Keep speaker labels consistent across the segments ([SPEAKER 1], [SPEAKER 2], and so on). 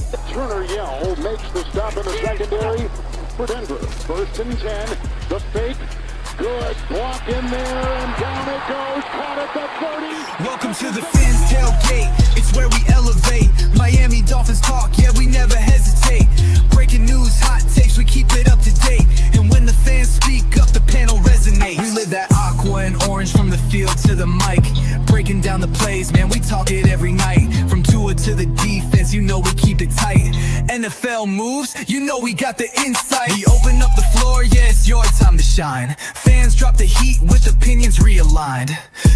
[SPEAKER 1] Turner Yell makes the stop in the secondary for Denver. 1st and 10. The fake. Good block in there, and down it goes. Caught at the 30.
[SPEAKER 2] Welcome to the Fins tailgate. It's where we elevate. Miami Dolphins talk, yeah, we never hesitate. Breaking news, hot takes, we keep it up to date. And when the fans speak up, the panel resonates. We live that aqua and orange from the field to the mic. Breaking down the plays, man, we talk it every night. From Tua to the defense, you know we keep it tight. NFL moves, you know we got the insight. We open up the floor, yeah, it's your time to shine. Fans drop the heat with opinions realigned.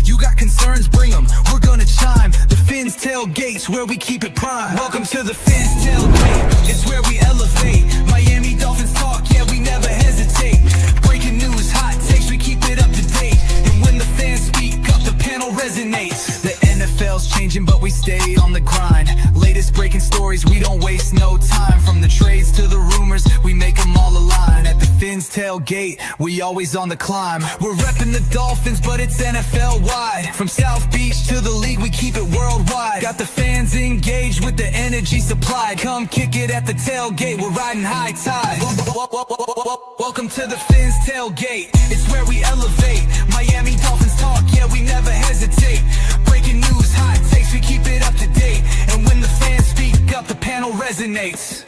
[SPEAKER 2] You got concerns, bring them, we're gonna chime. The Fins tailgates, where we keep it prime. Welcome to the Fins tailgate, it's where we elevate. Miami Dolphins talk, yeah, we never hesitate. Breaking news, hot takes, we keep it up to date. And when the fans speak up, the panel resonates. The NFL's changing, but we stay on the grind. Latest breaking stories, we don't waste no time. From the trades to the rumors, we make them all align. At the Fins tailgate, we always on the climb. We're repping the Dolphins, but it's NFL wide. From South Beach to the league, we keep it worldwide. Got the fans engaged with the energy supplied. Come kick it at the tailgate, we're riding high tide. Welcome to the Fins tailgate, it's where we elevate. Miami Dolphins talk, yeah, we never hesitate. Breaking news, hot takes, we keep it up to date. And when the fans speak up, the panel resonates.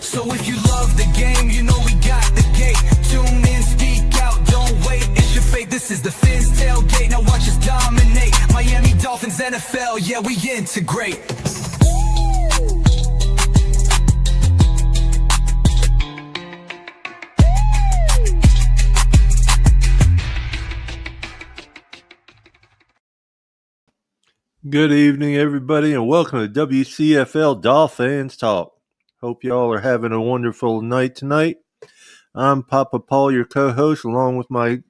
[SPEAKER 2] So if you love the game, you know we got the gate. Tune in, speak out, don't wait, it's your fate. This is the Fins tailgate, now watch us dominate. Miami Dolphins, NFL, yeah, we integrate.
[SPEAKER 3] Good evening, everybody, and welcome to WCFL DolFans Talk. Hope y'all are having a wonderful night tonight. I'm Papa Paul, your co-host, along with my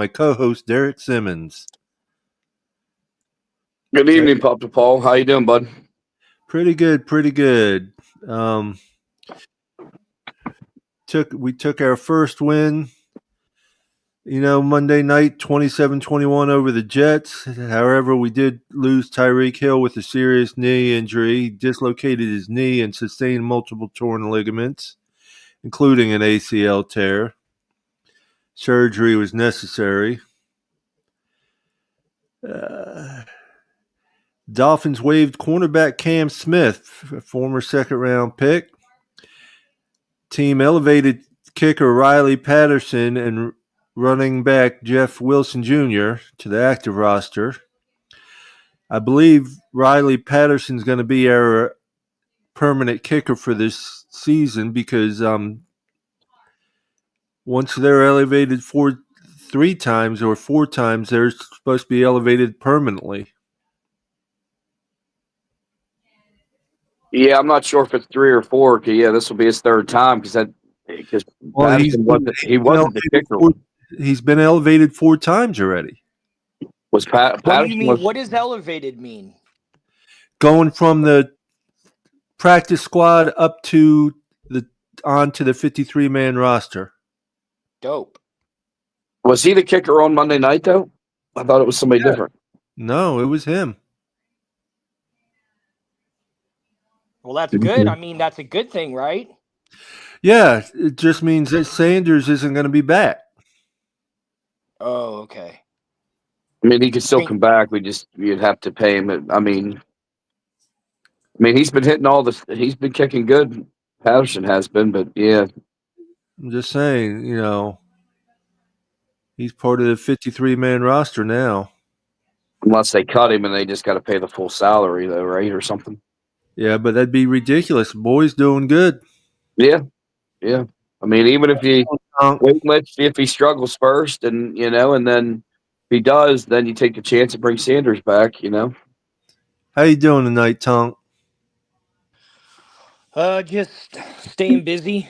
[SPEAKER 3] co-host Derek Simmons.
[SPEAKER 4] Good evening, Papa Paul. How you doing, bud?
[SPEAKER 3] Pretty good. We took our first win, Monday night, 27-21 over the Jets. However, we did lose Tyreek Hill with a serious knee injury. He dislocated his knee and sustained multiple torn ligaments, including an ACL tear. Surgery was necessary. Dolphins waived cornerback Cam Smith, a former second-round pick. Team elevated kicker Riley Patterson and running back Jeff Wilson Jr. to the active roster. I believe Riley Patterson's going to be our permanent kicker for this season because once they're elevated three times or four times, they're supposed to be elevated permanently.
[SPEAKER 4] Yeah, I'm not sure if it's 3 or 4. This will be his third time because he wasn't the kicker.
[SPEAKER 3] He's been elevated 4 times already.
[SPEAKER 4] Was Patterson?
[SPEAKER 5] What do you mean? What does elevated mean?
[SPEAKER 3] Going from the practice squad up to onto the 53-man roster.
[SPEAKER 5] Dope.
[SPEAKER 4] Was he the kicker on Monday night though? I thought it was somebody different.
[SPEAKER 3] No, it was him.
[SPEAKER 5] Well, that's good. I mean, that's a good thing, right?
[SPEAKER 3] Yeah, it just means that Sanders isn't going to be back.
[SPEAKER 5] Oh, okay.
[SPEAKER 4] I mean, he could still come back. You'd have to pay him. I mean, he's been hitting all this. He's been kicking good. Patterson has been, but yeah.
[SPEAKER 3] I'm just saying, he's part of the 53-man roster now.
[SPEAKER 4] Unless they cut him and they just got to pay the full salary, though, right, or something.
[SPEAKER 3] Yeah, but that'd be ridiculous. Boy's doing good.
[SPEAKER 4] Yeah. I mean, even if let's see if he struggles first, and and then if he does, then you take the chance to bring Sanders back.
[SPEAKER 3] How you doing tonight, Tonk?
[SPEAKER 5] Just staying busy.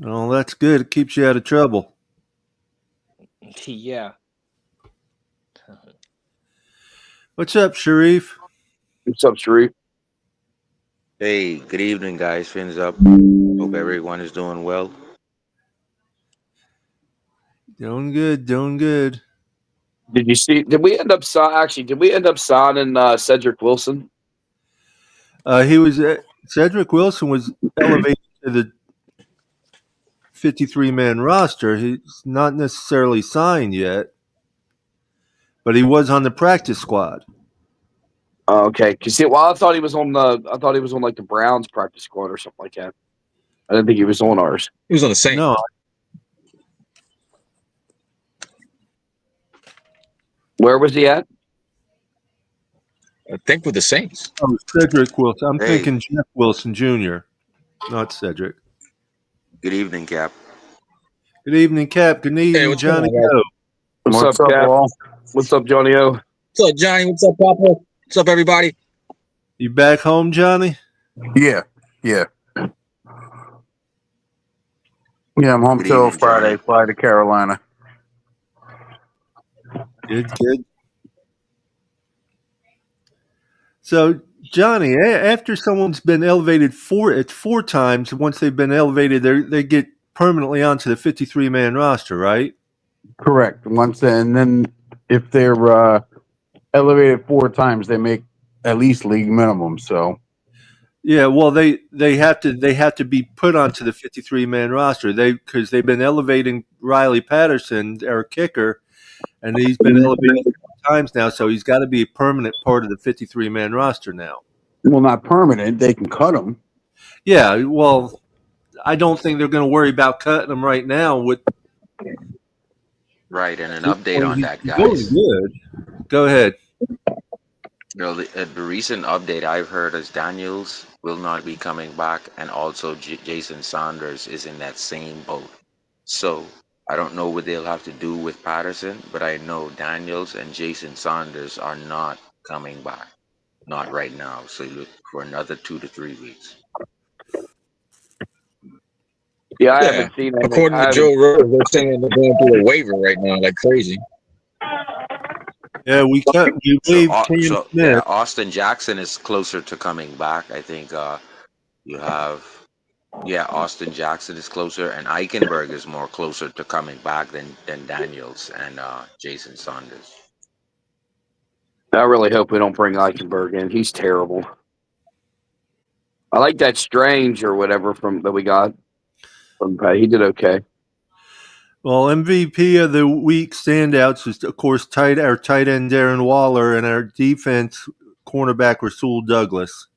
[SPEAKER 3] Oh, that's good. It keeps you out of trouble.
[SPEAKER 5] Yeah.
[SPEAKER 3] What's up, Sharif?
[SPEAKER 4] What's up, Sharif?
[SPEAKER 6] Hey, good evening, guys. Fins up. Hope everyone is doing well.
[SPEAKER 3] Doing good.
[SPEAKER 4] Did we end up signing Cedric Wilson?
[SPEAKER 3] Cedric Wilson was elevated to the 53-man roster. He's not necessarily signed yet, but he was on the practice squad.
[SPEAKER 4] Okay, I thought he was on like the Browns practice squad or something like that. I didn't think he was on ours.
[SPEAKER 7] He was on the Saints.
[SPEAKER 3] No,
[SPEAKER 4] Where was he at?
[SPEAKER 7] I think with the Saints.
[SPEAKER 3] oh, Cedric Wilson. I'm
[SPEAKER 6] Hey.
[SPEAKER 3] thinking Jeff Wilson Jr., not Cedric.
[SPEAKER 6] Good evening, Cap.
[SPEAKER 3] Good evening, Cap. Good evening,
[SPEAKER 7] what's going
[SPEAKER 3] Johnny
[SPEAKER 7] on, guys?
[SPEAKER 3] O.
[SPEAKER 4] What's up, Cap? What's up, Johnny O?
[SPEAKER 7] What's up, Johnny? What's up, Papa? What's up, everybody?
[SPEAKER 3] You back home, Johnny?
[SPEAKER 8] Yeah. Yeah, I'm home
[SPEAKER 6] Good
[SPEAKER 8] till
[SPEAKER 6] evening,
[SPEAKER 8] Friday.
[SPEAKER 6] Johnny.
[SPEAKER 8] Fly to Carolina.
[SPEAKER 3] Good. So, Johnny, after someone's been elevated four times, once they've been elevated, they get permanently onto the 53-man roster, right?
[SPEAKER 8] Correct. And then if they're elevated 4 times, they make at least league minimum. So
[SPEAKER 3] Yeah, well, they have to be put onto the 53-man roster. Because they've been elevating Riley Patterson, our kicker, and he's been elevated 4 times now, so he's got to be a permanent part of the 53-man roster now.
[SPEAKER 8] well, not permanent. They can cut them.
[SPEAKER 3] Yeah, well, I don't think they're going to worry about cutting him right now.
[SPEAKER 6] Right, and an update on that,
[SPEAKER 3] He's going
[SPEAKER 6] guys.
[SPEAKER 3] good. Go ahead.
[SPEAKER 6] The recent update I've heard is Daniels will not be coming back, and also Jason Saunders is in that same boat. So I don't know what they'll have to do with Patterson, but I know Daniels and Jason Saunders are not coming back. Not right now. So you look for another 2 to 3 weeks.
[SPEAKER 4] Yeah, I haven't seen anything.
[SPEAKER 7] According to Joe Rose, they're saying they're going through a waiver right now, like crazy.
[SPEAKER 3] Yeah, we waived Cam Smith.
[SPEAKER 6] Yeah, Austin Jackson is closer to coming back. I think you have, Austin Jackson is closer, and Eichenberg is more closer to coming back than Daniels and Jason Saunders.
[SPEAKER 4] I really hope we don't bring Eichenberg in. He's terrible. I like that Strange or whatever that we got. He did okay.
[SPEAKER 3] Well, MVP of the week standouts is, of course, our tight end Darren Waller and our defense cornerback Rasul Douglas.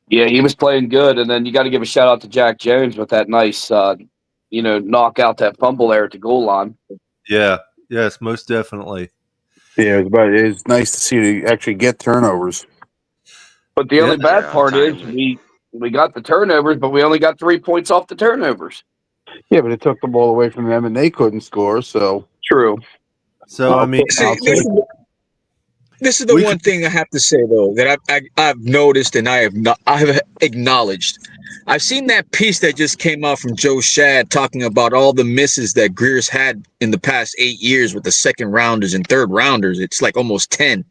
[SPEAKER 4] Yeah, he was playing good, and then you got to give a shout out to Jack Jones with that nice, knock out that fumble there at the goal line.
[SPEAKER 3] Yeah, yes, most definitely.
[SPEAKER 8] Yeah, it's nice to see you actually get turnovers.
[SPEAKER 4] But the only bad part is we got the turnovers, but we only got 3 points off the turnovers.
[SPEAKER 8] Yeah, but it took the ball away from them, and they couldn't score. So
[SPEAKER 4] True.
[SPEAKER 3] So I mean,
[SPEAKER 7] This is the one thing I have to say though that I've noticed and I have acknowledged. I've seen that piece that just came out from Joe Shad talking about all the misses that Greer's had in the past 8 years with the second rounders and third rounders. It's like almost 10.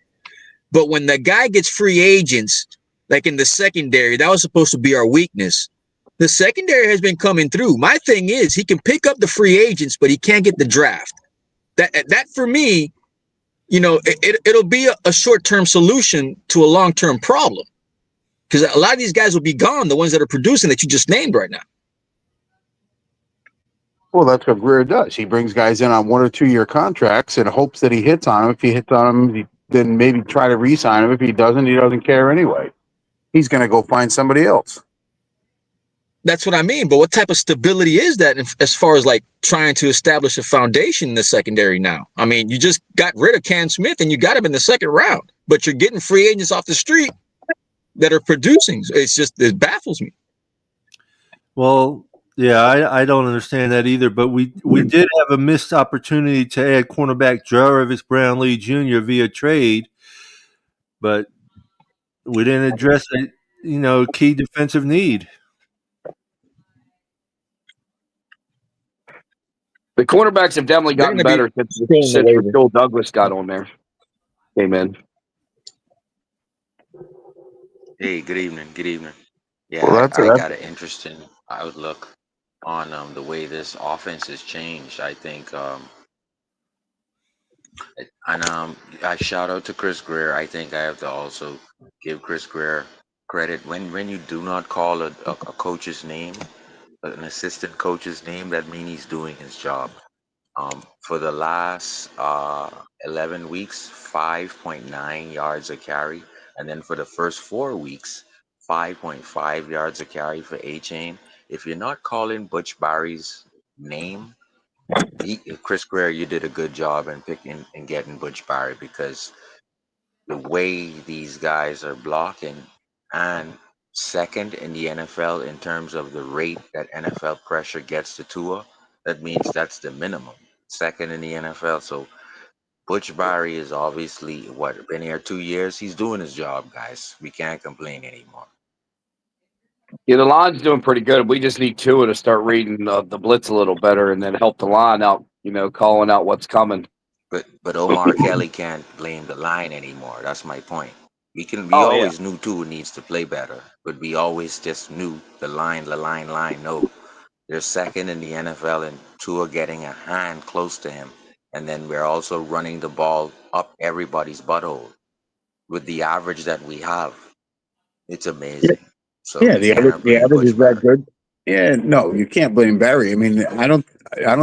[SPEAKER 7] But when the guy gets free agents, like in the secondary, that was supposed to be our weakness. The secondary has been coming through. My thing is he can pick up the free agents, but he can't get the draft. That for me, it'll be a short-term solution to a long-term problem. Because a lot of these guys will be gone, the ones that are producing that you just named right now.
[SPEAKER 8] Well, that's what Greer does. He brings guys in on 1 or 2 year contracts and hopes that he hits on them. If he hits on them, then maybe try to re-sign him. If he doesn't care anyway. He's going to go find somebody else.
[SPEAKER 7] That's what I mean. But what type of stability is that as far as like trying to establish a foundation in the secondary now? I mean, you just got rid of Cam Smith and you got him in the second round, but you're getting free agents off the street that are producing. It baffles me.
[SPEAKER 3] well, yeah, I don't understand that either. But we did have a missed opportunity to add cornerback Jarvis Brownlee Jr. via trade, but we didn't address a key defensive need.
[SPEAKER 4] The cornerbacks have definitely gotten better since Rasul Douglas got on there. Amen.
[SPEAKER 6] Hey, good evening. Good evening. Yeah,
[SPEAKER 8] Well,
[SPEAKER 6] I
[SPEAKER 8] that's
[SPEAKER 6] got an interesting outlook on the way this offense has changed. I think, I shout out to Chris Greer. I think I have to also give Chris Greer credit when you do not call a coach's name, an assistant coach's name, that means he's doing his job. For the last 11 weeks, 5.9 yards a carry, and then for the first 4 weeks, 5.5 yards a carry for A-Chain. If you're not calling Butch Barry's name, Chris Greer, you did a good job in picking and getting Butch Barry, because the way these guys are blocking, and second in the NFL in terms of the rate that NFL pressure gets to Tua, that means that's the minimum. Second in the NFL. So Butch Barry is obviously been here 2 years. He's doing his job, guys. We can't complain anymore.
[SPEAKER 4] Yeah, the line's doing pretty good. We just need Tua to start reading the blitz a little better, and then help the line out. Calling out what's coming.
[SPEAKER 6] But Omar Kelly can't blame the line anymore. That's my point. We
[SPEAKER 4] Oh, yeah.
[SPEAKER 6] always knew Tua needs to play better, but we always just knew the line. No, they're second in the NFL, and Tua getting a hand close to him, and then we're also running the ball up everybody's butthole with the average that we have. It's amazing. So
[SPEAKER 8] Yeah,
[SPEAKER 6] you
[SPEAKER 8] the
[SPEAKER 6] cannot blame
[SPEAKER 8] average
[SPEAKER 6] Butch
[SPEAKER 8] is that
[SPEAKER 6] Barry.
[SPEAKER 8] good. Yeah, no, you can't blame Barry. I mean, I don't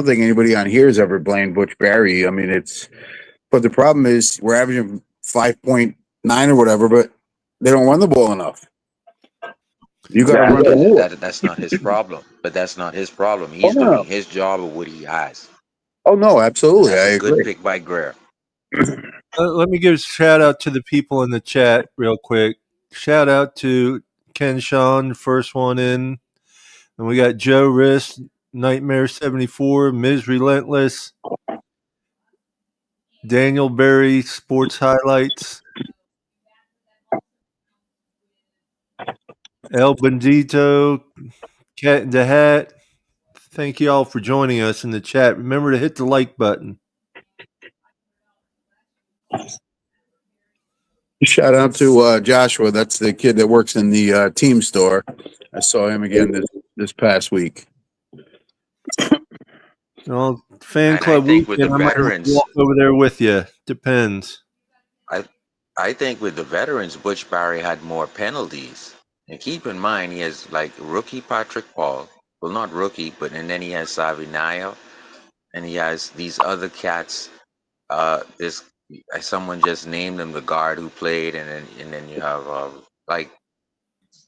[SPEAKER 8] think anybody on here has ever blamed Butch Barry. I mean, but the problem is we're averaging 5.9 or whatever, but they don't run the ball enough. You got to
[SPEAKER 4] Yeah,
[SPEAKER 8] run the ball.
[SPEAKER 6] That's not his problem. But that's not his problem.
[SPEAKER 8] Oh
[SPEAKER 6] He's
[SPEAKER 8] no,
[SPEAKER 6] doing his job of what he has.
[SPEAKER 8] oh no, absolutely,
[SPEAKER 6] That's
[SPEAKER 8] I
[SPEAKER 6] a good
[SPEAKER 8] agree.
[SPEAKER 6] pick by Greer.
[SPEAKER 3] Let me give a shout out to the people in the chat real quick. Shout out to Ken Sean, first one in. And we got Joe Riss, Nightmare 74, Ms. Relentless, Daniel Berry, Sports Highlights, El Bandito, Cat in the Hat. Thank you all for joining us in the chat. Remember to hit the like button.
[SPEAKER 8] Shout out to Joshua. That's the kid that works in the team store. I saw him again this past week.
[SPEAKER 3] Well, fan
[SPEAKER 6] And I
[SPEAKER 3] club
[SPEAKER 6] think with the
[SPEAKER 3] weekend, I might have to
[SPEAKER 6] veterans,
[SPEAKER 3] walk over there with you. Depends.
[SPEAKER 6] I think with the veterans, Butch Barry had more penalties. And keep in mind, he has like rookie Patrick Paul. Well, not rookie, and then he has Savinaya, and he has these other cats. This someone just named him the guard who played, and then you have like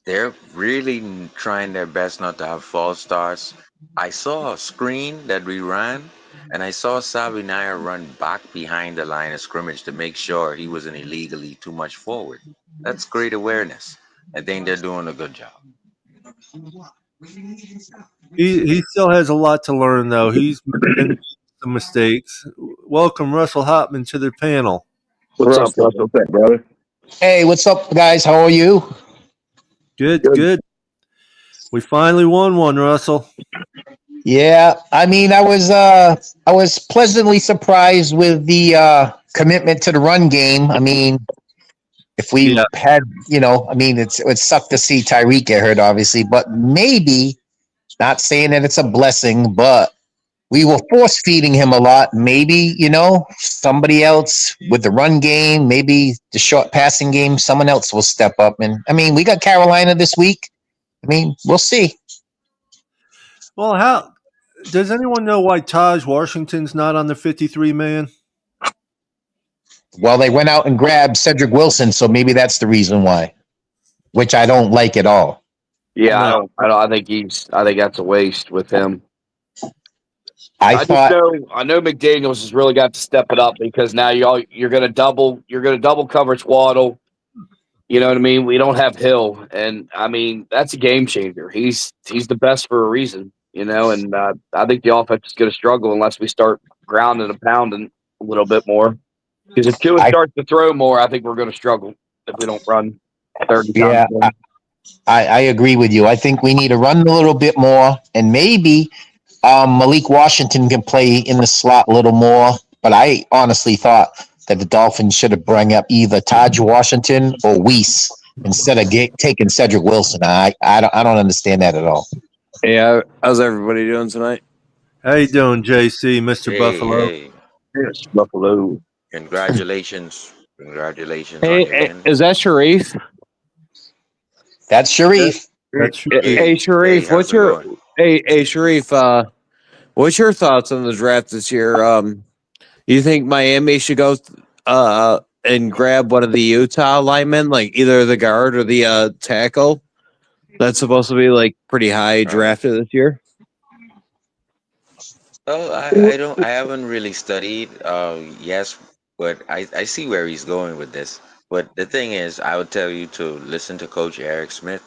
[SPEAKER 6] they're really trying their best not to have false starts. I saw a screen that we ran, and I saw Savinaya run back behind the line of scrimmage to make sure he wasn't illegally too much forward. That's great awareness. I think they're doing a good job.
[SPEAKER 3] He still has a lot to learn, though. He's making some mistakes. Welcome, Russell Hopman, to the panel.
[SPEAKER 4] What's up,
[SPEAKER 8] Russell?
[SPEAKER 4] brother?
[SPEAKER 8] What's up, brother?
[SPEAKER 9] Hey, what's up, guys? How are you?
[SPEAKER 3] Good. We finally won one, Russell.
[SPEAKER 9] Yeah, I mean, I was pleasantly surprised with the commitment to the run game. I mean, if we had, I mean, it would suck to see Tyreek get hurt, obviously, but maybe, not saying that it's a blessing, but we were force feeding him a lot. Maybe, somebody else with the run game, maybe the short passing game, someone else will step up. And I mean, we got Carolina this week. I mean, we'll see.
[SPEAKER 3] Well, how does anyone know why Taj Washington's not on the 53 man?
[SPEAKER 9] Well, they went out and grabbed Cedric Wilson, so maybe that's the reason why, which I don't like at all.
[SPEAKER 4] Yeah,
[SPEAKER 3] No.
[SPEAKER 4] I don't. I think that's a waste with him.
[SPEAKER 9] I
[SPEAKER 4] I know McDaniels has really got to step it up, because now you're going to double coverage Waddle. You know what I mean? We don't have Hill, and I mean that's a game changer. He's the best for a reason, and I think the offense is going to struggle unless we start grounding and pounding a little bit more. Because if Tua starts to throw more, I think we're going to struggle if we don't run 30 times.
[SPEAKER 9] Yeah, I agree with you. I think we need to run a little bit more, and maybe Malik Washington can play in the slot a little more. But I honestly thought that the Dolphins should have brought up either Taj Washington or Weiss instead of taking Cedric Wilson. I don't understand that at all.
[SPEAKER 10] Yeah, how's everybody doing tonight?
[SPEAKER 3] How you doing, JC, Mr. Buffalo?
[SPEAKER 6] Hey,
[SPEAKER 4] Yes, Buffalo.
[SPEAKER 6] congratulations on
[SPEAKER 10] Hey,
[SPEAKER 6] your win.
[SPEAKER 10] is that Sharif?
[SPEAKER 9] That's Sharif.
[SPEAKER 3] That's
[SPEAKER 10] Hey, Sharif,
[SPEAKER 6] how's it going?
[SPEAKER 10] Sharif, what's your thoughts on the draft this year? You think Miami should go and grab one of the Utah linemen, like either the guard or the tackle? That's supposed to be like pretty high drafted this year.
[SPEAKER 6] Oh, I haven't really studied. Yes, but I see where he's going with this. But the thing is, I would tell you to listen to Coach Eric Smith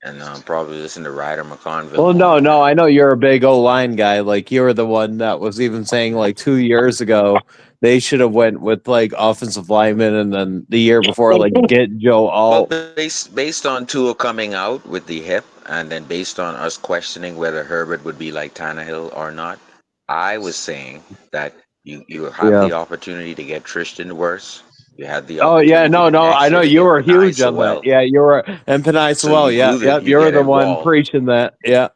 [SPEAKER 6] and probably listen to Ryder McConville
[SPEAKER 10] Well,
[SPEAKER 6] more.
[SPEAKER 10] no, I know you're a big O line guy. Like you were the one that was even saying like 2 years ago they should have went with like offensive linemen, and then the year before like get Joe
[SPEAKER 6] Well,
[SPEAKER 10] Alt.
[SPEAKER 6] based on Tua coming out with the hip, and then based on us questioning whether Herbert would be like Tannehill or not, I was saying that you have
[SPEAKER 10] Yeah.
[SPEAKER 6] the opportunity to get Tristan Wirfs. You had the
[SPEAKER 10] Oh yeah,
[SPEAKER 6] opportunity
[SPEAKER 10] no,
[SPEAKER 6] the next
[SPEAKER 10] I know
[SPEAKER 6] year to
[SPEAKER 10] you
[SPEAKER 6] get
[SPEAKER 10] were
[SPEAKER 6] Panay
[SPEAKER 10] huge on that.
[SPEAKER 6] Sewell.
[SPEAKER 10] Yeah, you were, and Panay
[SPEAKER 6] So
[SPEAKER 10] well.
[SPEAKER 6] you
[SPEAKER 10] Yeah,
[SPEAKER 6] do that. You
[SPEAKER 10] you're
[SPEAKER 6] get
[SPEAKER 10] the
[SPEAKER 6] a
[SPEAKER 10] one
[SPEAKER 6] wall.
[SPEAKER 10] preaching that. Yeah,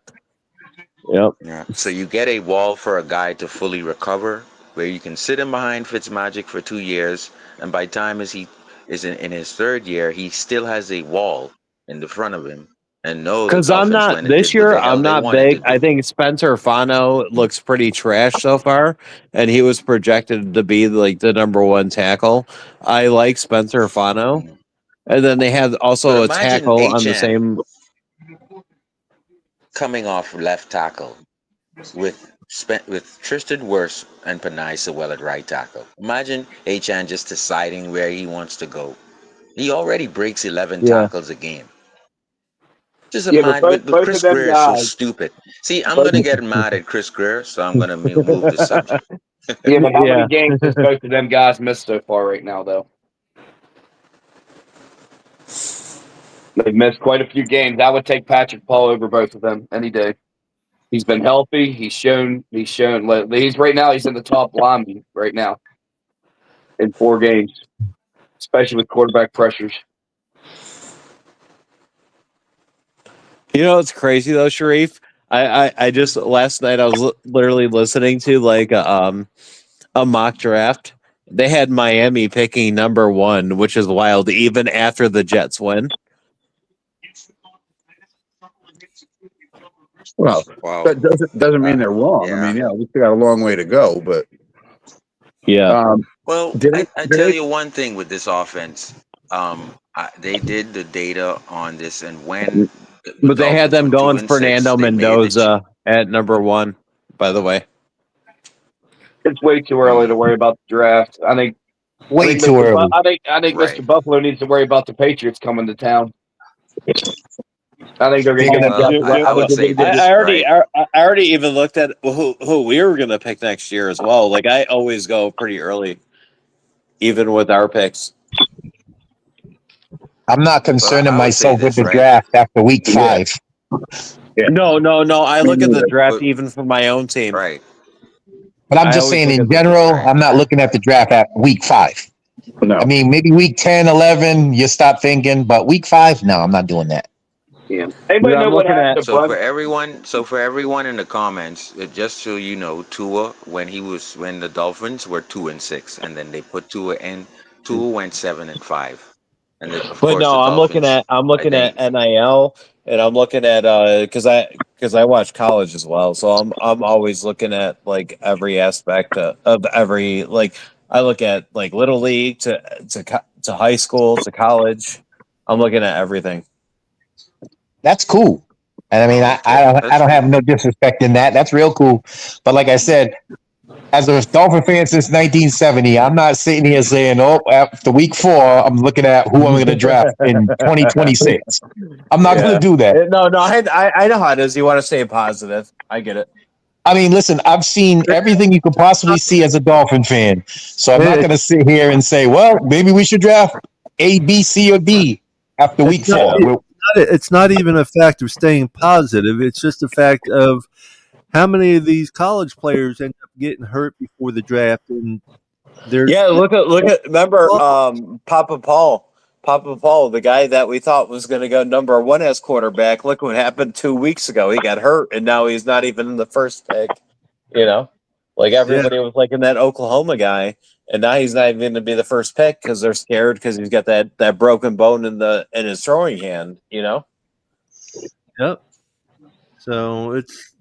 [SPEAKER 10] yep.
[SPEAKER 6] Yeah. So you get a wall for a guy to fully recover, where you can sit him behind Fitzmagic for 2 years, and by time as he is in his third year, he still has a wall in the front of him, and know the
[SPEAKER 10] Because I'm
[SPEAKER 6] Dolphins
[SPEAKER 10] not
[SPEAKER 6] went and
[SPEAKER 10] this
[SPEAKER 6] did what
[SPEAKER 10] year.
[SPEAKER 6] the hell
[SPEAKER 10] I'm
[SPEAKER 6] they
[SPEAKER 10] not
[SPEAKER 6] wanted to
[SPEAKER 10] big. I
[SPEAKER 6] do.
[SPEAKER 10] think Spencer Fano looks pretty trash so far, and he was projected to be like the number one tackle. I like Spencer Fano, and then they have
[SPEAKER 6] But
[SPEAKER 10] also a
[SPEAKER 6] imagine
[SPEAKER 10] tackle on the
[SPEAKER 6] Achan
[SPEAKER 10] same.
[SPEAKER 6] coming off left tackle with Tristan Wirfs and Panay Sewell at right tackle. Imagine Achan just deciding where he wants to go. He already breaks 11
[SPEAKER 10] Yeah,
[SPEAKER 6] tackles a game. Just
[SPEAKER 4] Yeah, but
[SPEAKER 6] imagine, but
[SPEAKER 4] both of
[SPEAKER 6] Chris
[SPEAKER 4] them
[SPEAKER 6] Greer is so
[SPEAKER 4] guys.
[SPEAKER 6] stupid. See, I'm
[SPEAKER 4] Both,
[SPEAKER 6] gonna get mad at Chris Greer, so I'm gonna move the subject.
[SPEAKER 4] yeah, but how many
[SPEAKER 10] yeah.
[SPEAKER 4] games has both of them guys missed so far right now, though? They've missed quite a few games. I would take Patrick Paul over both of them any day. He's been healthy. He's shown. He's right now. He's in the top lineman right now in 4 games, especially with quarterback pressures.
[SPEAKER 10] You know what's crazy though, Sharif? I just last night I was literally listening to like a mock draft. They had Miami picking number one, which is wild, even after the Jets win.
[SPEAKER 8] Well,
[SPEAKER 6] Wow.
[SPEAKER 8] that doesn't mean they're wrong. I
[SPEAKER 6] Yeah.
[SPEAKER 8] mean, yeah, we still got a long way to go, but
[SPEAKER 10] Yeah.
[SPEAKER 6] Well,
[SPEAKER 8] did
[SPEAKER 6] I tell you one thing with this offense. They did the data on this, and when the
[SPEAKER 10] But they had
[SPEAKER 6] Dolphins
[SPEAKER 10] them
[SPEAKER 6] were two
[SPEAKER 10] going
[SPEAKER 6] and six,
[SPEAKER 10] Fernando
[SPEAKER 6] they made the.
[SPEAKER 10] Mendoza at number one, by the way.
[SPEAKER 4] It's way too early to worry about the draft.
[SPEAKER 9] Way too early.
[SPEAKER 4] I think
[SPEAKER 6] Right.
[SPEAKER 4] Mr. Buffalo needs to worry about the Patriots coming to town. I think they're going to
[SPEAKER 9] They're
[SPEAKER 4] get
[SPEAKER 9] gonna
[SPEAKER 4] the
[SPEAKER 6] Well,
[SPEAKER 4] Jets.
[SPEAKER 6] I would say this, right?
[SPEAKER 10] I already even looked at who we were going to pick next year as well. Like I always go pretty early, even with our picks.
[SPEAKER 9] I'm not
[SPEAKER 6] Well,
[SPEAKER 9] concerning
[SPEAKER 6] I would say
[SPEAKER 9] myself with
[SPEAKER 6] this,
[SPEAKER 9] the
[SPEAKER 6] right?
[SPEAKER 9] draft after week 5.
[SPEAKER 10] No. I look at the draft
[SPEAKER 6] But,
[SPEAKER 10] even for my own team.
[SPEAKER 6] right.
[SPEAKER 9] But I'm
[SPEAKER 10] I
[SPEAKER 9] just
[SPEAKER 10] always
[SPEAKER 9] saying
[SPEAKER 10] look
[SPEAKER 9] in
[SPEAKER 10] at the
[SPEAKER 9] general,
[SPEAKER 6] Right.
[SPEAKER 9] I'm not looking at the draft at week 5.
[SPEAKER 8] no.
[SPEAKER 9] I mean, maybe week 10, 11, you stop thinking, but week 5, no, I'm not doing that.
[SPEAKER 4] Yeah. Anybody
[SPEAKER 10] Yeah,
[SPEAKER 4] know
[SPEAKER 10] I'm
[SPEAKER 4] what
[SPEAKER 10] looking
[SPEAKER 4] happened to
[SPEAKER 6] So
[SPEAKER 4] Brun?
[SPEAKER 6] for everyone in the comments, just so you know, Tua when the Dolphins were 2 and 6, and then they put Tua in. Tua went 7 and 5, and then, of
[SPEAKER 10] But
[SPEAKER 6] course
[SPEAKER 10] no,
[SPEAKER 6] the Dolphins.
[SPEAKER 10] I'm
[SPEAKER 6] I
[SPEAKER 10] looking
[SPEAKER 6] think
[SPEAKER 10] at NIL, and I'm looking at because I watch college as well, so I'm always looking at like every aspect of every like I look at like little league to high school to college. I'm looking at everything.
[SPEAKER 9] That's cool. And I mean, I
[SPEAKER 6] that's
[SPEAKER 9] don't have
[SPEAKER 6] cool.
[SPEAKER 9] no disrespect in that. That's real cool. But like I said, as a Dolphin fan since 1970, I'm not sitting here saying, "Oh, after week 4, I'm looking at who I'm going to draft in 2026." I'm not going to do that.
[SPEAKER 10] No, I know how it is. You want to stay positive. I get it.
[SPEAKER 9] I mean, listen, I've seen everything you could possibly see as a Dolphin fan, so I'm not going to sit here and say, "Well, maybe we should draft A, B, C, or D after week 4."
[SPEAKER 3] It's not even a fact of staying positive. It's just a fact of how many of these college players end up getting hurt before the draft, and they're
[SPEAKER 10] Look at remember Papa Paul, the guy that we thought was going to go number one as quarterback. Look what happened 2 weeks ago. He got hurt, and now he's not even in the first pick. You know, like everybody was like in that Oklahoma guy, and now he's not even going to be the first pick because they're scared because he's got that broken bone in his throwing hand. You know.
[SPEAKER 3] Yep. So it's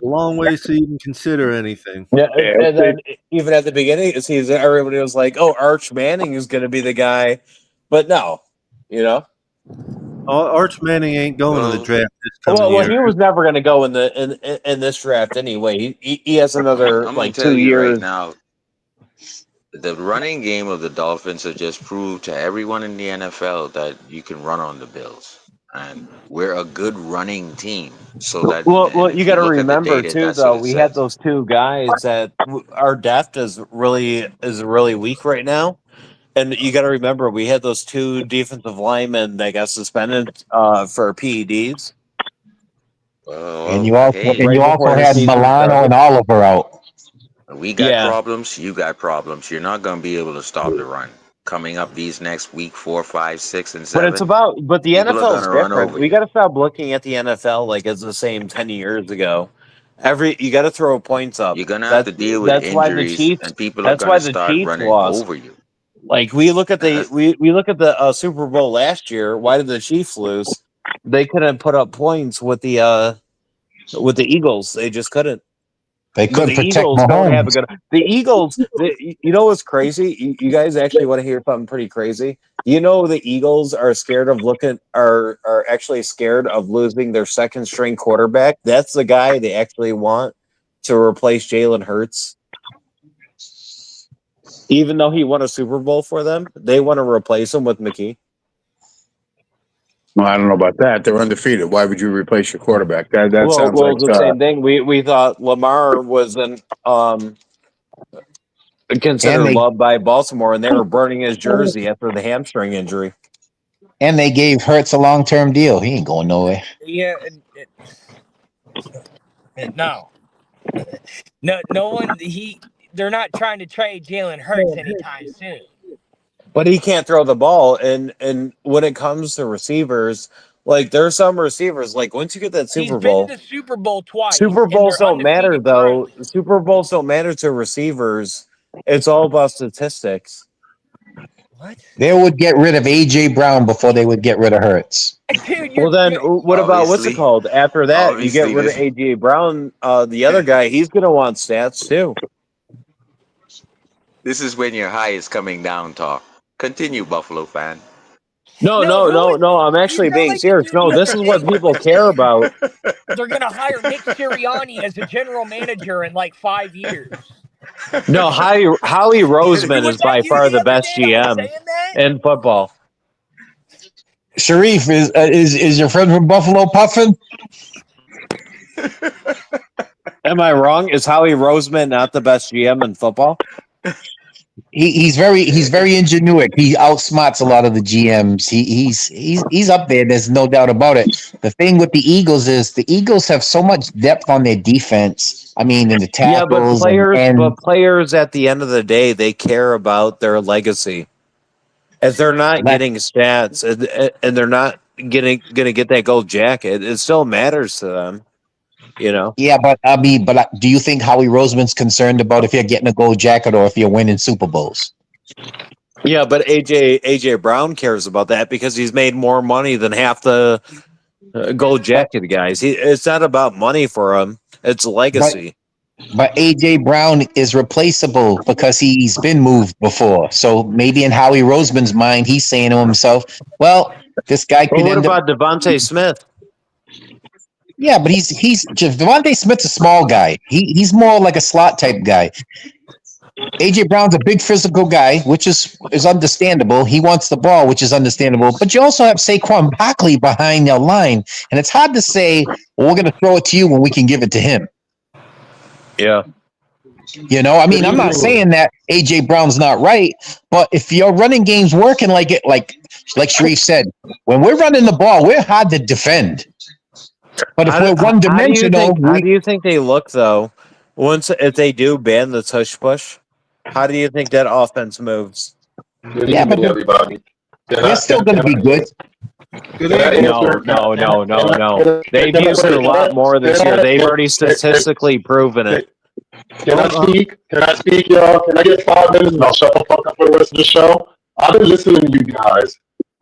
[SPEAKER 3] a long ways to even consider anything.
[SPEAKER 10] Yeah, and then even at the beginning of the season, everybody was like, "Oh, Arch Manning is going to be the guy," but no, you know.
[SPEAKER 3] Arch Manning ain't going to the
[SPEAKER 6] Well,
[SPEAKER 3] draft this coming
[SPEAKER 10] Well,
[SPEAKER 3] year.
[SPEAKER 10] he was never going to go in in this draft anyway. He has another
[SPEAKER 6] I'm gonna
[SPEAKER 10] like
[SPEAKER 6] tell
[SPEAKER 10] 2
[SPEAKER 6] you right
[SPEAKER 10] years.
[SPEAKER 6] now, the running game of the Dolphins have just proved to everyone in the NFL that you can run on the Bills, and we're a good running team. So that, and
[SPEAKER 10] Well, you
[SPEAKER 6] if
[SPEAKER 10] got
[SPEAKER 6] you
[SPEAKER 10] to
[SPEAKER 6] look at the
[SPEAKER 10] remember
[SPEAKER 6] data,
[SPEAKER 10] too,
[SPEAKER 6] that's what
[SPEAKER 10] though.
[SPEAKER 6] it
[SPEAKER 10] We had
[SPEAKER 6] says.
[SPEAKER 10] those two guys that our depth is really weak right now, and you got to remember we had those two defensive linemen that got suspended for PEDs
[SPEAKER 9] And
[SPEAKER 6] Well,
[SPEAKER 9] you also
[SPEAKER 6] hey,
[SPEAKER 9] and you
[SPEAKER 10] right before
[SPEAKER 9] also
[SPEAKER 10] the
[SPEAKER 9] had
[SPEAKER 10] season
[SPEAKER 9] Milano and
[SPEAKER 10] started.
[SPEAKER 9] Oliver out.
[SPEAKER 6] we got
[SPEAKER 10] Yeah,
[SPEAKER 6] problems. You got problems. You're not gonna be able to stop the run. Coming up these next week, 4, 5, 6, and
[SPEAKER 10] but it's
[SPEAKER 6] 7,
[SPEAKER 10] about but the
[SPEAKER 6] people are
[SPEAKER 10] NFL is
[SPEAKER 6] gonna run
[SPEAKER 10] different.
[SPEAKER 6] over
[SPEAKER 10] We
[SPEAKER 6] you.
[SPEAKER 10] got to stop looking at the NFL like it's the same 10 years ago. You got to throw points up.
[SPEAKER 6] You're gonna have to deal with
[SPEAKER 10] That's why the
[SPEAKER 6] injuries,
[SPEAKER 10] Chiefs.
[SPEAKER 6] and people are
[SPEAKER 10] That's why
[SPEAKER 6] gonna
[SPEAKER 10] the
[SPEAKER 6] start
[SPEAKER 10] Chiefs
[SPEAKER 6] running
[SPEAKER 10] lost.
[SPEAKER 6] over you.
[SPEAKER 10] Like we look at the Super Bowl last year. Why did the Chiefs lose? They couldn't put up points with the Eagles. They just couldn't.
[SPEAKER 9] They
[SPEAKER 10] But
[SPEAKER 9] couldn't
[SPEAKER 10] the
[SPEAKER 9] protect
[SPEAKER 10] Eagles don't have a
[SPEAKER 9] Mahomes.
[SPEAKER 10] good. The Eagles. You know what's crazy? You guys actually want to hear something pretty crazy? You know the Eagles are scared of are actually scared of losing their second string quarterback. That's the guy they actually want to replace Jalen Hurts. Even though he won a Super Bowl for them, they want to replace him with McKee.
[SPEAKER 8] Well, I don't know about that. They're undefeated. Why would you replace your quarterback? That sounds
[SPEAKER 10] Well,
[SPEAKER 8] like
[SPEAKER 10] the same thing. We thought Lamar wasn't
[SPEAKER 9] And
[SPEAKER 10] considered
[SPEAKER 9] they
[SPEAKER 10] loved by Baltimore, and they were burning his jersey after the hamstring injury.
[SPEAKER 9] and they gave Hurts a long term deal. He ain't going nowhere.
[SPEAKER 5] Yeah. No. No one. They're not trying to trade Jalen Hurts anytime soon.
[SPEAKER 10] But he can't throw the ball, and when it comes to receivers, like there are some receivers, like once you get that
[SPEAKER 5] He's
[SPEAKER 10] Super
[SPEAKER 5] been to
[SPEAKER 10] Bowl,
[SPEAKER 5] the Super Bowl twice,
[SPEAKER 10] Super
[SPEAKER 5] and
[SPEAKER 10] Bowls
[SPEAKER 5] they're
[SPEAKER 10] don't matter
[SPEAKER 5] undefeated
[SPEAKER 10] though.
[SPEAKER 5] currently.
[SPEAKER 10] Super Bowls don't matter to receivers. It's all about statistics.
[SPEAKER 5] What?
[SPEAKER 9] They would get rid of AJ Brown before they would get rid of Hurts.
[SPEAKER 5] Dude,
[SPEAKER 10] Well, then what about what's it
[SPEAKER 6] Obviously,
[SPEAKER 10] called? After that, you get
[SPEAKER 6] obviously,
[SPEAKER 10] rid of
[SPEAKER 6] this
[SPEAKER 10] AJ Brown. The other guy, he's gonna want stats too.
[SPEAKER 6] this is when your high is coming down. Talk. Continue, Buffalo fan.
[SPEAKER 5] No, who would?
[SPEAKER 10] No. I'm
[SPEAKER 5] You
[SPEAKER 10] actually
[SPEAKER 5] sound
[SPEAKER 10] being
[SPEAKER 5] like the
[SPEAKER 10] serious.
[SPEAKER 5] dude
[SPEAKER 10] No,
[SPEAKER 5] the
[SPEAKER 10] this
[SPEAKER 5] other
[SPEAKER 10] is
[SPEAKER 5] day
[SPEAKER 10] what
[SPEAKER 5] when
[SPEAKER 10] people
[SPEAKER 5] he
[SPEAKER 10] care
[SPEAKER 5] said
[SPEAKER 10] about.
[SPEAKER 5] they're gonna hire Nick Sirianni as a general manager in like 5 years.
[SPEAKER 10] No, Howie Roseman
[SPEAKER 5] Was
[SPEAKER 10] is
[SPEAKER 5] that
[SPEAKER 10] by
[SPEAKER 5] you
[SPEAKER 10] far
[SPEAKER 5] the
[SPEAKER 10] the
[SPEAKER 5] other
[SPEAKER 10] best
[SPEAKER 5] day on
[SPEAKER 10] GM
[SPEAKER 5] saying that?
[SPEAKER 10] in football.
[SPEAKER 9] Sharif is your friend from Buffalo puffing?
[SPEAKER 10] Am I wrong? Is Howie Roseman not the best GM in football?
[SPEAKER 9] He's very ingenuitive. He outsmarts a lot of the GMs. He's up there. There's no doubt about it. The thing with the Eagles is the Eagles have so much depth on their defense. I mean, in the
[SPEAKER 10] Yeah,
[SPEAKER 9] tackles
[SPEAKER 10] but
[SPEAKER 9] and
[SPEAKER 10] players at the end of the day, they care about their legacy. As they're not
[SPEAKER 9] that,
[SPEAKER 10] getting stats and they're not gonna get that gold jacket, it still matters to them. You know.
[SPEAKER 9] yeah, but I mean, do you think Howie Roseman's concerned about if you're getting a gold jacket or if you're winning Super Bowls?
[SPEAKER 10] Yeah, but AJ Brown cares about that because he's made more money than half the gold jacket guys. It's not about money for him; it's
[SPEAKER 9] But
[SPEAKER 10] legacy.
[SPEAKER 9] But AJ Brown is replaceable because he's been moved before. So maybe in Howie Roseman's mind, he's saying to himself, "Well, this guy
[SPEAKER 10] Well,
[SPEAKER 9] could
[SPEAKER 10] what
[SPEAKER 9] end up."
[SPEAKER 10] about Devontae Smith?
[SPEAKER 9] Yeah, but he's Devontae Smith's a small guy. He's more like a slot type guy. AJ Brown's a big physical guy, which is understandable. He wants the ball, which is understandable. But you also have Saquon Barkley behind your line, and it's hard to say, "Well, we're going to throw it to you when we can give it to him."
[SPEAKER 10] Yeah.
[SPEAKER 9] You know, I mean, I'm not saying that AJ Brown's not right, but if your running game's working like Sharif said, when we're running the ball, we're hard to defend. But if we're one dimensional,
[SPEAKER 10] How do you think they look though? If they do ban the tush push, how do you think that offense moves?
[SPEAKER 11] Good
[SPEAKER 9] yeah,
[SPEAKER 11] evening,
[SPEAKER 9] but
[SPEAKER 11] everybody.
[SPEAKER 9] they're still going to be good.
[SPEAKER 10] No. They've used it a lot more this year. They've already statistically proven it.
[SPEAKER 11] Can I speak? Can I speak, y'all? Can I get 5 minutes and I'll shut the fuck up for the rest of the show? I've been listening to you guys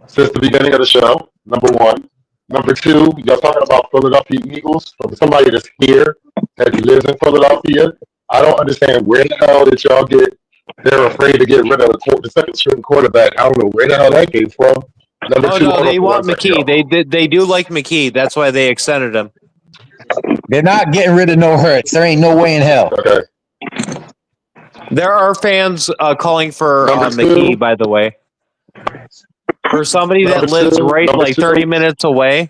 [SPEAKER 11] since the beginning of the show, number one. Number two, y'all talking about Philadelphia Eagles. From somebody that's here, that lives in Philadelphia, I don't understand where the hell did y'all get. They're afraid to get rid of the second string quarterback. I don't know where the hell that came from. Number two,
[SPEAKER 10] no, they want McKee. They do like McKee. That's why they extended him.
[SPEAKER 9] They're not getting rid of no Hurts. There ain't no way in hell.
[SPEAKER 11] Okay.
[SPEAKER 10] There are fans calling for McKee, by the way. For somebody that lives right like 30 minutes away,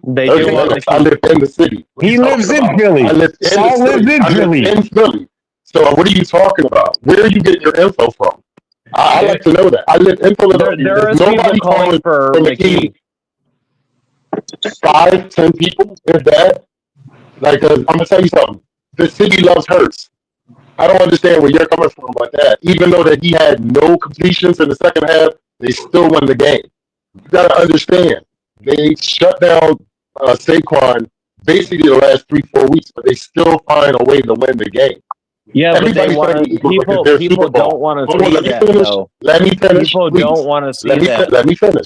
[SPEAKER 10] they do want McKee.
[SPEAKER 11] I live in the city.
[SPEAKER 9] He lives in Philly. Saul lives in Philly.
[SPEAKER 11] In Philly. So what are you talking about? Where are you getting your info from? I like to know that. I live in Philadelphia.
[SPEAKER 10] There
[SPEAKER 11] There's
[SPEAKER 10] are
[SPEAKER 11] nobody
[SPEAKER 10] people calling for McKee.
[SPEAKER 11] 5, 10 people, if that. Like, I'm gonna tell you something. The city loves Hurts. I don't understand where you're coming from like that. Even though that he had no completions in the second half, they still won the game. You gotta understand. They shut down Saquon basically the last 3-4 weeks, but they still find a way to win the game.
[SPEAKER 10] Yeah, but they want people don't want to see that. Though.
[SPEAKER 11] Let me finish.
[SPEAKER 10] People don't want to see that.
[SPEAKER 11] Let me finish.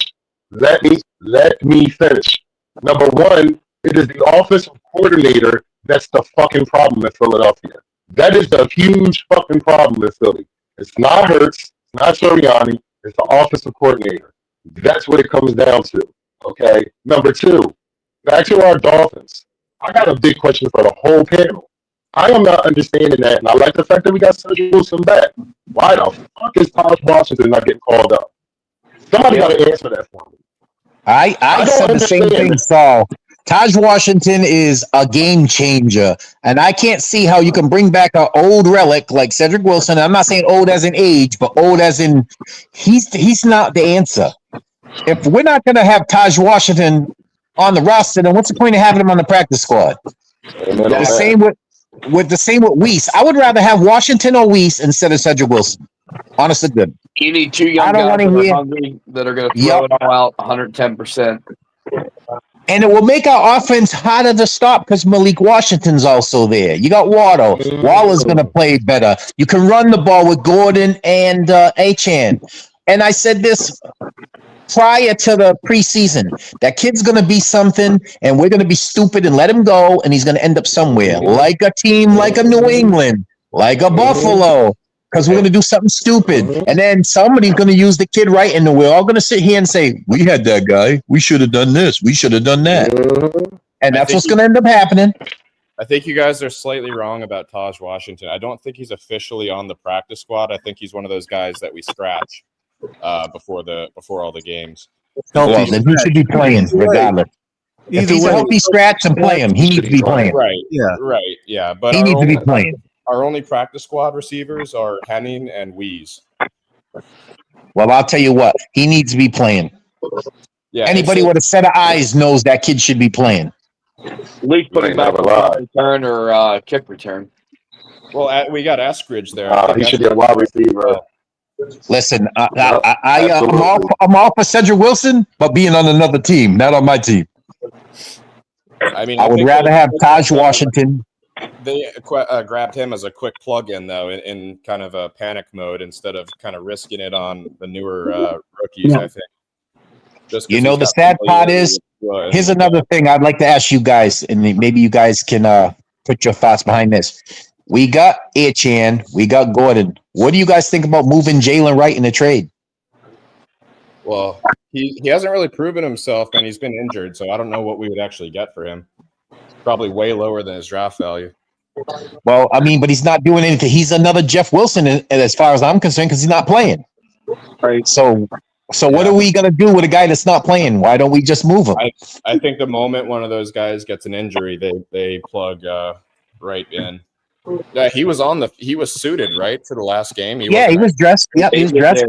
[SPEAKER 11] Let me finish. Number one, it is the offensive coordinator that's the fucking problem in Philadelphia. That is the huge fucking problem in Philly. It's not Hurts, it's not Sirianni, it's the offensive coordinator. That's what it comes down to. Okay. Number two, back to our Dolphins. I got a big question for the whole panel. I am not understanding that, and I like the fact that we got Cedric Wilson back. Why the fuck is Taj Washington not getting called up? Somebody got to answer that for me.
[SPEAKER 9] I said the same thing, Saul. Taj Washington is a game changer, and I can't see how you can bring back an old relic like Cedric Wilson. I'm not saying old as in age, but old as in he's not the answer. If we're not going to have Taj Washington on the roster, then what's the point of having him on the practice squad? The same with Weiss. I would rather have Washington or Weiss instead of Cedric Wilson. Honestly, good.
[SPEAKER 4] You need two young guys that are hungry that are going to throw it all out 110%.
[SPEAKER 9] And it will make our offense harder to stop because Malik Washington's also there. You got Waddle. Waller's going to play better. You can run the ball with Gordon and Achane. And I said this prior to the preseason. That kid's going to be something, and we're going to be stupid and let him go, and he's going to end up somewhere. Like a team like a New England, like a Buffalo, because we're going to do something stupid. And then somebody's going to use the kid right, and we're all going to sit here and say, we had that guy. We should have done this. We should have done that. And that's what's going to end up happening.
[SPEAKER 12] I think you guys are slightly wrong about Taj Washington. I don't think he's officially on the practice squad. I think he's one of those guys that we scratch before all the games.
[SPEAKER 9] Well, then he should be playing regardless. If he's a healthy scratch and play him, he needs to be playing.
[SPEAKER 12] Right. Yeah. But
[SPEAKER 9] he needs to be playing.
[SPEAKER 12] Our only practice squad receivers are Henning and Weiss.
[SPEAKER 9] Well, I'll tell you what, he needs to be playing.
[SPEAKER 12] Yeah.
[SPEAKER 9] Anybody with a set of eyes knows that kid should be playing.
[SPEAKER 4] At least put him back on punt return or kick return.
[SPEAKER 12] Well, we got Eskridge there.
[SPEAKER 11] He should be a wide receiver.
[SPEAKER 9] Listen, I'm all for Cedric Wilson, but being on another team, not on my team.
[SPEAKER 12] I mean,
[SPEAKER 9] I would rather have Taj Washington.
[SPEAKER 12] They grabbed him as a quick plug-in, though, in kind of a panic mode instead of kind of risking it on the newer rookies, I think.
[SPEAKER 9] You know, the sad part is, here's another thing I'd like to ask you guys, and maybe you guys can put your thoughts behind this. We got Achane, we got Gordon. What do you guys think about moving Jalen Wright in the trade?
[SPEAKER 12] Well, he hasn't really proven himself, and he's been injured, so I don't know what we would actually get for him. Probably way lower than his draft value.
[SPEAKER 9] Well, I mean, but he's not doing anything. He's another Jeff Wilson, as far as I'm concerned, because he's not playing.
[SPEAKER 12] Right.
[SPEAKER 9] So what are we going to do with a guy that's not playing? Why don't we just move him?
[SPEAKER 12] I think the moment one of those guys gets an injury, they plug Wright in. Yeah, he was suited, right, for the last game.
[SPEAKER 9] He was dressed. Yeah, he was dressed.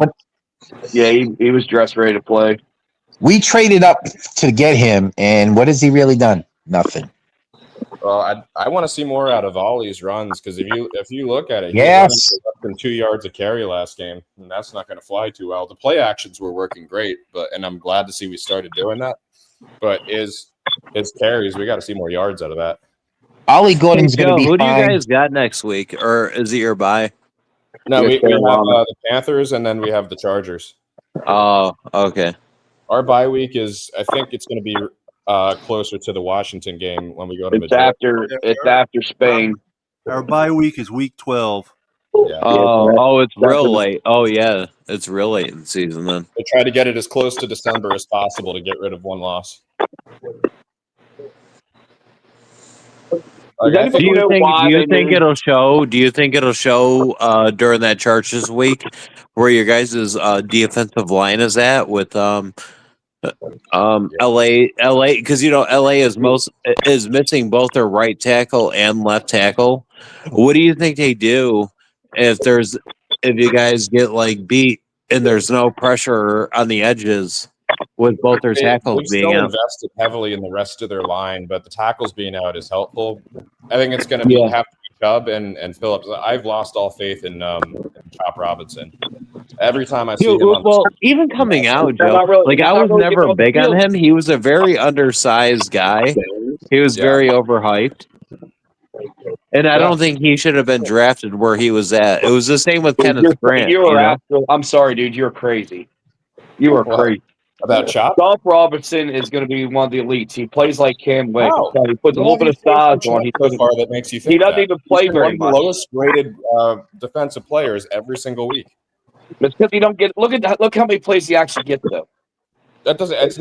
[SPEAKER 4] Yeah, he was dressed, ready to play.
[SPEAKER 9] We traded up to get him, and what has he really done? Nothing.
[SPEAKER 12] Well, I want to see more out of Ollie's runs because if you look at it,
[SPEAKER 9] yes,
[SPEAKER 12] he was less than 2 yards a carry last game, and that's not going to fly too well. The play actions were working great, and I'm glad to see we started doing that. But his carries, we got to see more yards out of that.
[SPEAKER 9] Ollie Gordon's going to be
[SPEAKER 10] Who
[SPEAKER 9] fine.
[SPEAKER 10] do you guys got next week, or is it your bye?
[SPEAKER 12] No, we have the Panthers, and then we have the Chargers.
[SPEAKER 10] Oh, okay.
[SPEAKER 12] Our bye week is, I think it's going to be closer to the Washington game when we go to
[SPEAKER 4] It's
[SPEAKER 12] Madrid.
[SPEAKER 4] after Spain.
[SPEAKER 3] Our bye week is week 12.
[SPEAKER 12] Yeah.
[SPEAKER 10] It's real late. Oh yeah, it's real late in the season then.
[SPEAKER 12] They try to get it as close to December as possible to get rid of one loss.
[SPEAKER 10] Do you think it'll show? Do you think it'll show during that Churches week where your guys' defensive line is at with LA because LA is missing both their right tackle and left tackle. What do you think they do if you guys get like beat and there's no pressure on the edges with both their tackles
[SPEAKER 12] They've
[SPEAKER 10] being
[SPEAKER 12] still
[SPEAKER 10] out?
[SPEAKER 12] invested heavily in the rest of their line, but the tackles being out is helpful. I think it's going to have to be Chubb and Phillips. I've lost all faith in Chop Robinson. Every time I see him on
[SPEAKER 10] even coming out, Joe, I was never big on him. He was a very undersized guy. He was very overhyped. And I don't think he should have been drafted where he was at. It was the same with Kenneth Grant.
[SPEAKER 4] I'm sorry, dude. You're crazy. You are crazy.
[SPEAKER 12] About Chop?
[SPEAKER 4] Dolph Robinson is going to be one of the elites. He plays like Cam Wake.
[SPEAKER 12] Wow.
[SPEAKER 4] He puts a little bit of size on.
[SPEAKER 12] That makes you think
[SPEAKER 4] he doesn't even play very much.
[SPEAKER 12] One of the lowest rated defensive players every single week.
[SPEAKER 4] It's because you don't get. Look how many plays he actually gets though.
[SPEAKER 12] That doesn't. It's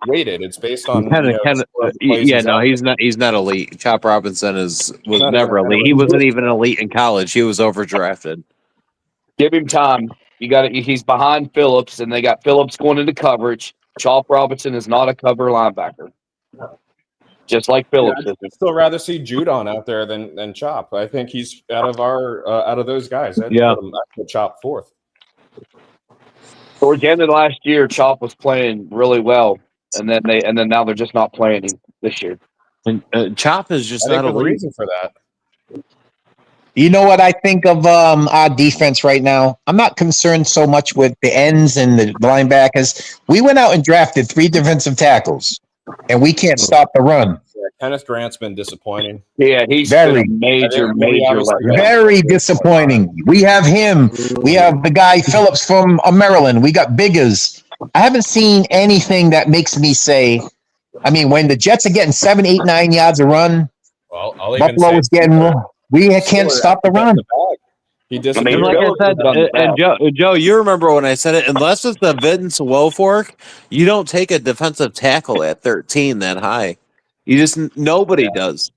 [SPEAKER 12] rated. It's based on.
[SPEAKER 10] He's not elite. Chop Robinson was never elite. He wasn't even elite in college. He was overdrafted.
[SPEAKER 4] Give him time. He's behind Phillips, and they got Phillips going into coverage. Chop Robinson is not a cover linebacker, just like Phillips is.
[SPEAKER 12] I'd still rather see Judon out there than Chop. I think he's out of those guys. I'd put Chop fourth.
[SPEAKER 4] Towards the end of last year, Chop was playing really well, and then now they're just not playing him this year.
[SPEAKER 10] And Chop is just not a
[SPEAKER 12] reason for that.
[SPEAKER 9] You know what I think of our defense right now? I'm not concerned so much with the ends and the linebackers. We went out and drafted 3 defensive tackles, and we can't stop the run.
[SPEAKER 12] Yeah, Kenneth Grant's been disappointing.
[SPEAKER 4] Yeah, he's
[SPEAKER 9] very
[SPEAKER 4] been major.
[SPEAKER 9] Very disappointing. We have him. We have the guy Phillips from Maryland. We got Biggers. I haven't seen anything that makes me say, I mean, when the Jets are getting 7, 8, 9 yards a run, Buffalo is getting. We can't stop the run.
[SPEAKER 12] He just
[SPEAKER 10] like I said, and Joe, you remember when I said it? Unless it's the Vince Wilfork, you don't take a defensive tackle at 13 that high. You just nobody does.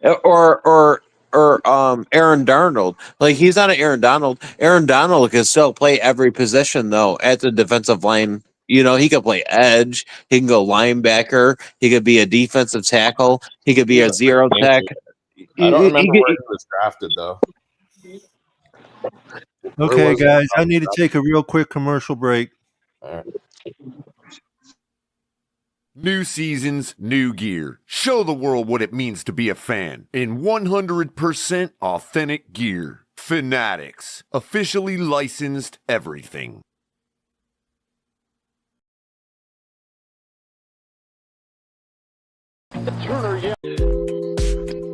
[SPEAKER 10] Or Aaron Darnold. Like he's not an Aaron Donald. Aaron Donald can still play every position though at the defensive line. He could play edge. He can go linebacker. He could be a defensive tackle. He could be a zero tech.
[SPEAKER 12] I don't remember where he was drafted, though.
[SPEAKER 3] Okay, guys, I need to take a real quick commercial break.
[SPEAKER 12] All right.
[SPEAKER 13] New seasons, new gear. Show the world what it means to be a fan in 100% authentic gear. Fanatics, officially licensed everything.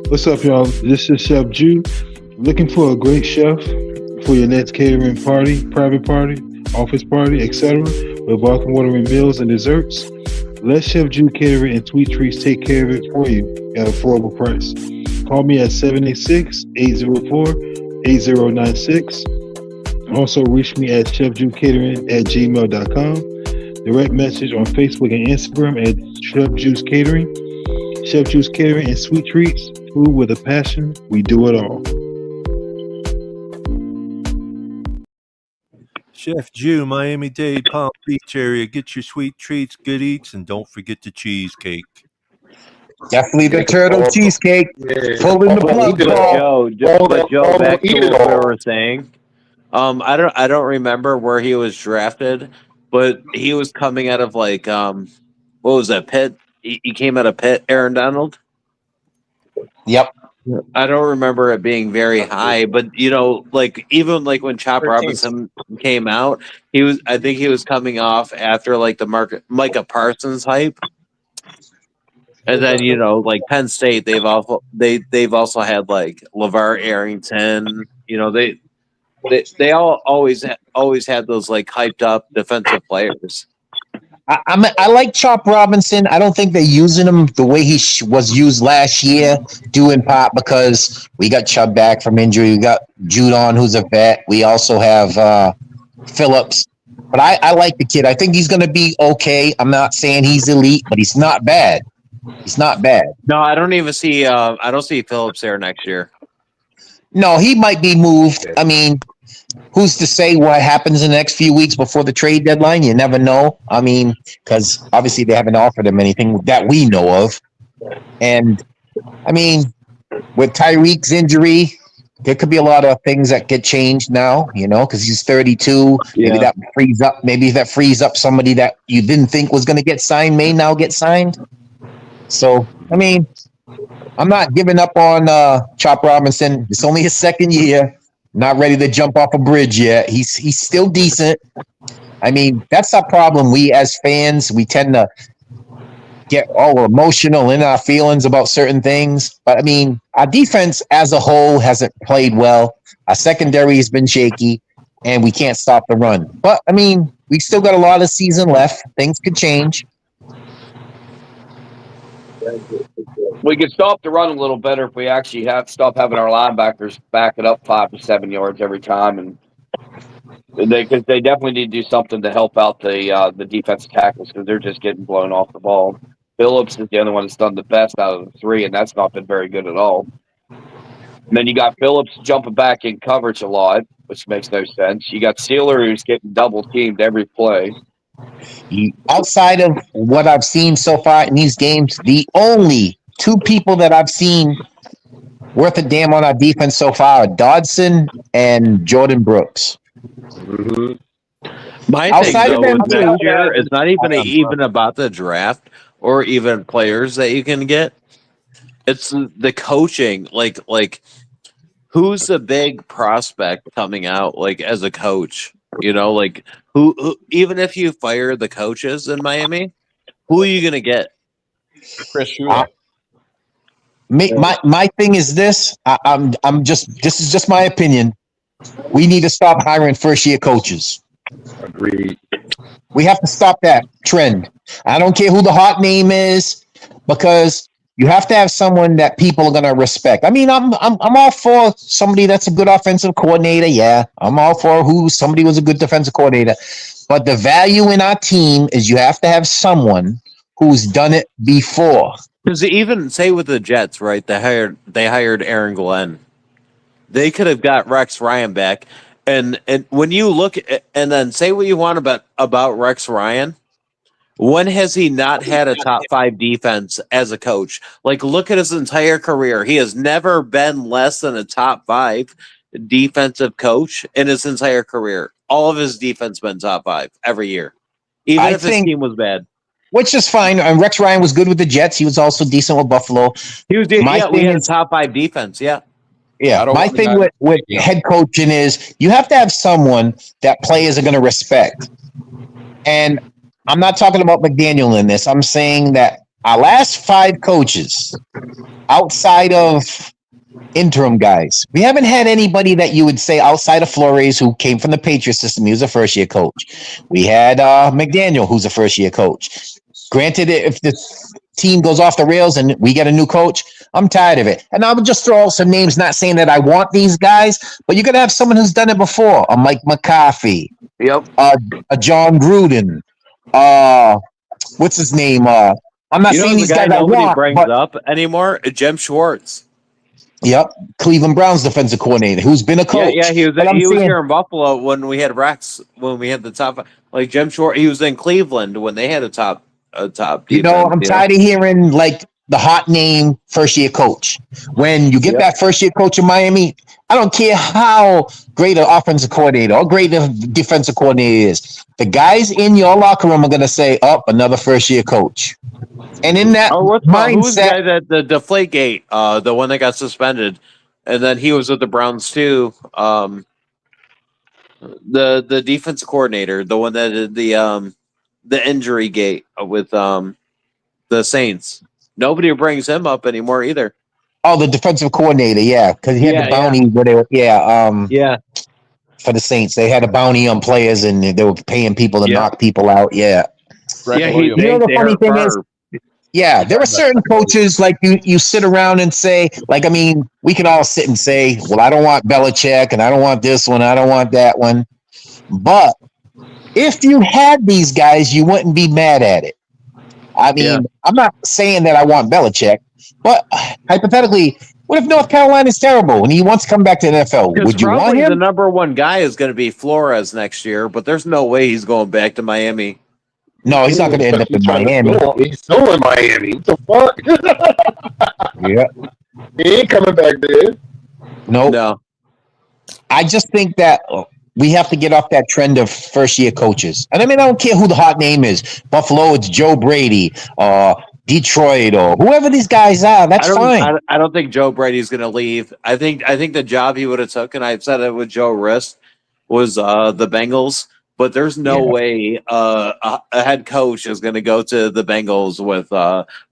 [SPEAKER 14] What's up, y'all? This is Chef Jew. Looking for a great chef for your next catering party, private party, office party, etc. with welcome watering meals and desserts? Let Chef Jew Catering and Sweet Treats take care of it for you at an affordable price. Call me at 786-804-8096. Also, reach me at chefjewcatering@gmail.com. Direct message on Facebook and Instagram at Chef Juice Catering. Chef Juice Catering and Sweet Treats. Food with a passion. We do it all.
[SPEAKER 3] Chef Jew, Miami-Dade, Palm Beach area. Get your sweet treats, good eats, and don't forget the cheesecake.
[SPEAKER 9] Definitely the turtle cheesecake. Pull in the plug,
[SPEAKER 10] Joe, back to what we were saying. I don't remember where he was drafted, but he was coming out of what was that, Pitt? He came out of Pitt, Aaron Donald?
[SPEAKER 9] Yep.
[SPEAKER 10] I don't remember it being very high, but even when Chop Robinson came out, I think he was coming off after the Micah Parsons hype. And then Penn State, they've also had LeVar Arrington, They always had those like hyped up defensive players.
[SPEAKER 9] I like Chop Robinson. I don't think they're using him the way he was used last year, due in part because we got Chubb back from injury. We got Judon, who's a vet. We also have Phillips. But I like the kid. I think he's going to be okay. I'm not saying he's elite, but he's not bad. He's not bad.
[SPEAKER 10] No, I don't even see. I don't see Phillips there next year.
[SPEAKER 9] No, he might be moved. I mean, who's to say what happens in the next few weeks before the trade deadline? You never know. I mean, because obviously they haven't offered him anything that we know of. And I mean, with Tyreek's injury, there could be a lot of things that get changed now, because he's 32. Maybe that frees up somebody that you didn't think was going to get signed, may now get signed. So, I mean, I'm not giving up on Chop Robinson. It's only his second year. Not ready to jump off a bridge yet. He's still decent. I mean, that's our problem. We as fans, we tend to get all emotional in our feelings about certain things. But I mean, our defense as a whole hasn't played well. Our secondary has been shaky, and we can't stop the run. But I mean, we still got a lot of season left. Things could change.
[SPEAKER 4] We could stop the run a little better if we actually stop having our linebackers back it up 5 to 7 yards every time, and they definitely need to do something to help out the defensive tackles because they're just getting blown off the ball. Phillips is the only one that's done the best out of the three, and that's not been very good at all. And then you got Phillips jumping back in coverage a lot, which makes no sense. You got Sealer who's getting double teamed every play.
[SPEAKER 9] Outside of what I've seen so far in these games, the only two people that I've seen worth a damn on our defense so far are Dodson and Jordan Brooks.
[SPEAKER 10] Mm-hmm. My outside thing, though, with next year is not even about the draft or even players that you can get. It's the coaching. Like who's the big prospect coming out like as a coach? Like who even if you fire the coaches in Miami, who are you gonna get?
[SPEAKER 12] Chris Shula.
[SPEAKER 9] My thing is this. This is just my opinion. We need to stop hiring first year coaches.
[SPEAKER 11] Agreed.
[SPEAKER 9] We have to stop that trend. I don't care who the hot name is, because you have to have someone that people are going to respect. I mean, I'm all for somebody that's a good offensive coordinator. Yeah, I'm all for somebody was a good defensive coordinator. But the value in our team is you have to have someone who's done it before.
[SPEAKER 10] Because even say with the Jets, right? They hired Aaron Glenn. They could have got Rex Ryan back. And when you look at, and then say what you want about Rex Ryan, when has he not had a top 5 defense as a coach? Like, look at his entire career. He has never been less than a top 5 defensive coach in his entire career. All of his defense been top 5 every year, even if his team was bad.
[SPEAKER 9] Which is fine. And Rex Ryan was good with the Jets. He was also decent with Buffalo.
[SPEAKER 10] He was. We had a top 5 defense. Yeah.
[SPEAKER 9] Yeah, my thing with head coaching is you have to have someone that players are going to respect. And I'm not talking about McDaniel in this. I'm saying that our last 5 coaches, outside of interim guys, we haven't had anybody that you would say outside of Flores, who came from the Patriot system. He was a first-year coach. We had McDaniel, who's a first-year coach. Granted, if the team goes off the rails and we get a new coach, I'm tired of it. And I would just throw out some names, not saying that I want these guys, but you're going to have someone who's done it before. A Mike McCarthy.
[SPEAKER 4] Yep.
[SPEAKER 9] A John Gruden. What's his name? I'm not saying these guys
[SPEAKER 10] nobody brings up anymore. Jim Schwartz.
[SPEAKER 9] Yep. Cleveland Browns defensive coordinator who's been a coach.
[SPEAKER 10] Yeah, he was here in Buffalo when we had Rex, when we had the top, like Jim Schwartz. He was in Cleveland when they had a top defense.
[SPEAKER 9] I'm tired of hearing like the hot name first year coach. When you get that first year coach in Miami, I don't care how great an offensive coordinator or great a defensive coordinator is. The guys in your locker room are going to say, another first year coach. And in that mindset,
[SPEAKER 10] who's the guy that the Deflategate, the one that got suspended, and then he was with the Browns too. The defensive coordinator, the one that did the injury gate with the Saints. Nobody brings him up anymore either.
[SPEAKER 9] Oh, the defensive coordinator, yeah, because he had the bounty. Yeah. for the Saints. They had a bounty on players, and they were paying people to
[SPEAKER 10] Yeah.
[SPEAKER 9] knock people out. Yeah.
[SPEAKER 10] Yeah,
[SPEAKER 9] You know the funny thing is, yeah, there are certain coaches like you sit around and say, like, I mean, we can all sit and say, well, I don't want Belichick, and I don't want this one, I don't want that one. But if you had these guys, you wouldn't be mad at it. I mean, I'm not saying that I want Belichick, but hypothetically, what if North Carolina's terrible and he wants to come back to the NFL? Would you want
[SPEAKER 10] probably
[SPEAKER 9] him?
[SPEAKER 10] the number one guy is going to be Flores next year, but there's no way he's going back to Miami.
[SPEAKER 9] No, he's not going to end up in Miami.
[SPEAKER 11] He's still in Miami. What the fuck?
[SPEAKER 9] Yeah.
[SPEAKER 11] He ain't coming back there.
[SPEAKER 9] Nope.
[SPEAKER 10] No.
[SPEAKER 9] I just think that we have to get off that trend of first-year coaches. And I mean, I don't care who the hot name is. Buffalo, it's Joe Brady, Detroit, or whoever these guys are. That's fine.
[SPEAKER 10] I don't think Joe Brady's going to leave. I think the job he would have took, and I've said it with Joe Rist, was the Bengals. But there's no way a head coach is going to go to the Bengals with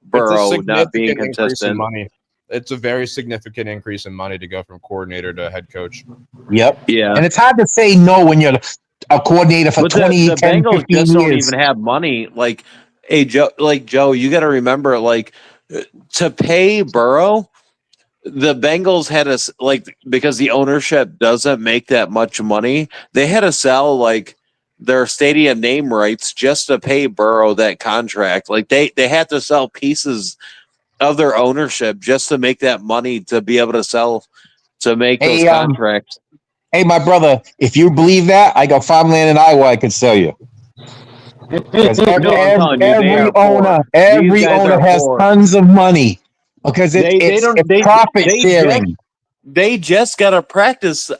[SPEAKER 10] Burrow not being consistent.
[SPEAKER 12] Money. It's a very significant increase in money to go from coordinator to head coach.
[SPEAKER 9] Yep.
[SPEAKER 10] Yeah.
[SPEAKER 9] And it's hard to say no when you're a coordinator for
[SPEAKER 10] But
[SPEAKER 9] 20,
[SPEAKER 10] the
[SPEAKER 9] 10,
[SPEAKER 10] Bengals
[SPEAKER 9] 15
[SPEAKER 10] just don't
[SPEAKER 9] years.
[SPEAKER 10] even have money. Like, hey, Joe, you got to remember, like, to pay Burrow, the Bengals had because the ownership doesn't make that much money. They had to sell their stadium name rights just to pay Burrow that contract. Like they had to sell pieces of their ownership just to make that money to be able to make those contracts.
[SPEAKER 9] Hey, my brother, if you believe that, I got farmland in Iowa I could sell you. Because every owner has tons of money because it's profit sharing.
[SPEAKER 10] They just got to practice.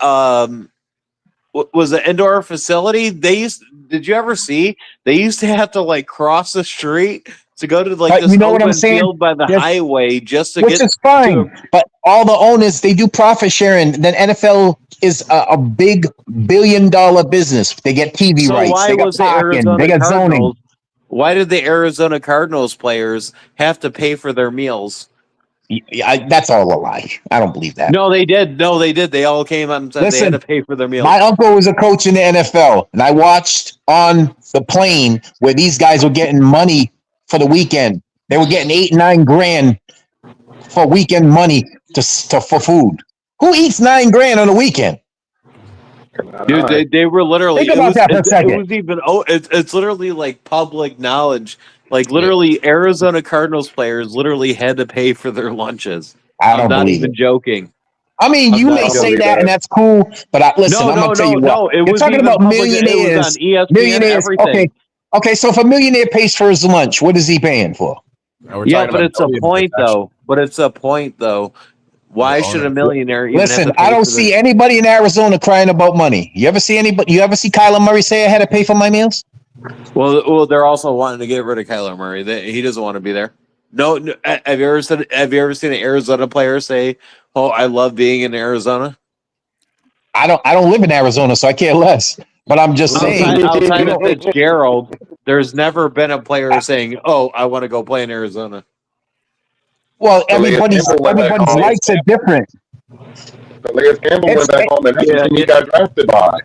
[SPEAKER 10] Was an indoor facility? Did you ever see? They used to have to cross the street to go to this open field by the highway just to
[SPEAKER 9] which is fine. But all the owners, they do profit sharing. Then NFL is a big $1 billion business. They get TV rights.
[SPEAKER 10] Why
[SPEAKER 9] They got
[SPEAKER 10] was the
[SPEAKER 9] parking.
[SPEAKER 10] Arizona
[SPEAKER 9] They got zoning.
[SPEAKER 10] Cardinals? Why did the Arizona Cardinals players have to pay for their meals?
[SPEAKER 9] That's all a lie. I don't believe that.
[SPEAKER 10] No, they did. They all came out and said they had to pay for their meals.
[SPEAKER 9] My uncle was a coach in the NFL, and I watched on the plane where these guys were getting money for the weekend. They were getting $8-9 grand for weekend money for food. Who eats $9 grand on a weekend?
[SPEAKER 10] Dude, they were literally.
[SPEAKER 9] Think about that for a second.
[SPEAKER 10] It was even. It's literally public knowledge. Literally, Arizona Cardinals players literally had to pay for their lunches. I'm not even joking.
[SPEAKER 9] I mean, you may say that, and that's cool, but listen, I'm gonna tell you what.
[SPEAKER 10] You're
[SPEAKER 9] talking about millionaires.
[SPEAKER 10] Millionaires.
[SPEAKER 9] Everything. Okay. So if a millionaire pays for his lunch, what is he paying for?
[SPEAKER 10] Yeah, but it's a point though. Why should a millionaire even
[SPEAKER 9] listen?
[SPEAKER 10] have to pay
[SPEAKER 9] I don't
[SPEAKER 10] for
[SPEAKER 9] see anybody in Arizona crying about money. You ever see anybody? You ever see Kyler Murray say I had to pay for my meals?
[SPEAKER 10] Well, they're also wanting to get rid of Kyler Murray. He doesn't want to be there. No, have you ever seen an Arizona player say, "Oh, I love being in Arizona"?
[SPEAKER 9] I don't live in Arizona, so I care less. But I'm just saying.
[SPEAKER 10] Outside of Fitzgerald, there's never been a player saying, "Oh, I want to go play in Arizona."
[SPEAKER 9] Well, everybody's likes are different.
[SPEAKER 11] Calais Campbell went back home, and that's the team he got drafted by.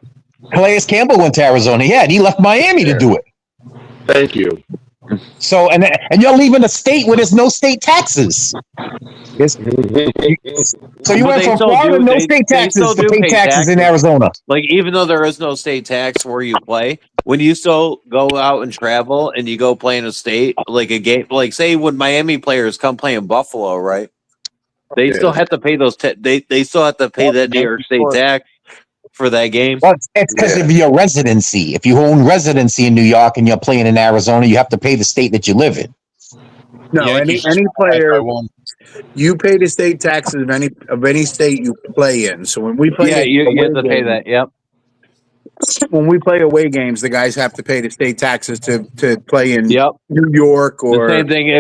[SPEAKER 9] Calais Campbell went to Arizona. Yeah, and he left Miami to do it.
[SPEAKER 11] Thank you.
[SPEAKER 9] So, and you're leaving a state where there's no state taxes. So you went from Florida, no state taxes, to pay taxes in Arizona.
[SPEAKER 10] Even though there is no state tax where you play, when you still go out and travel and you go play in a state, like a game, say when Miami players come play in Buffalo, right? They still have to pay those. They still have to pay that New York State tax for that game.
[SPEAKER 9] Well, it's because of your residency. If you own residency in New York and you're playing in Arizona, you have to pay the state that you live in.
[SPEAKER 8] No, any player, you pay the state taxes of any state you play in. So when we play,
[SPEAKER 10] you have to pay that. Yep.
[SPEAKER 8] When we play away games, the guys have to pay the state taxes to play in New York or
[SPEAKER 10] the same thing.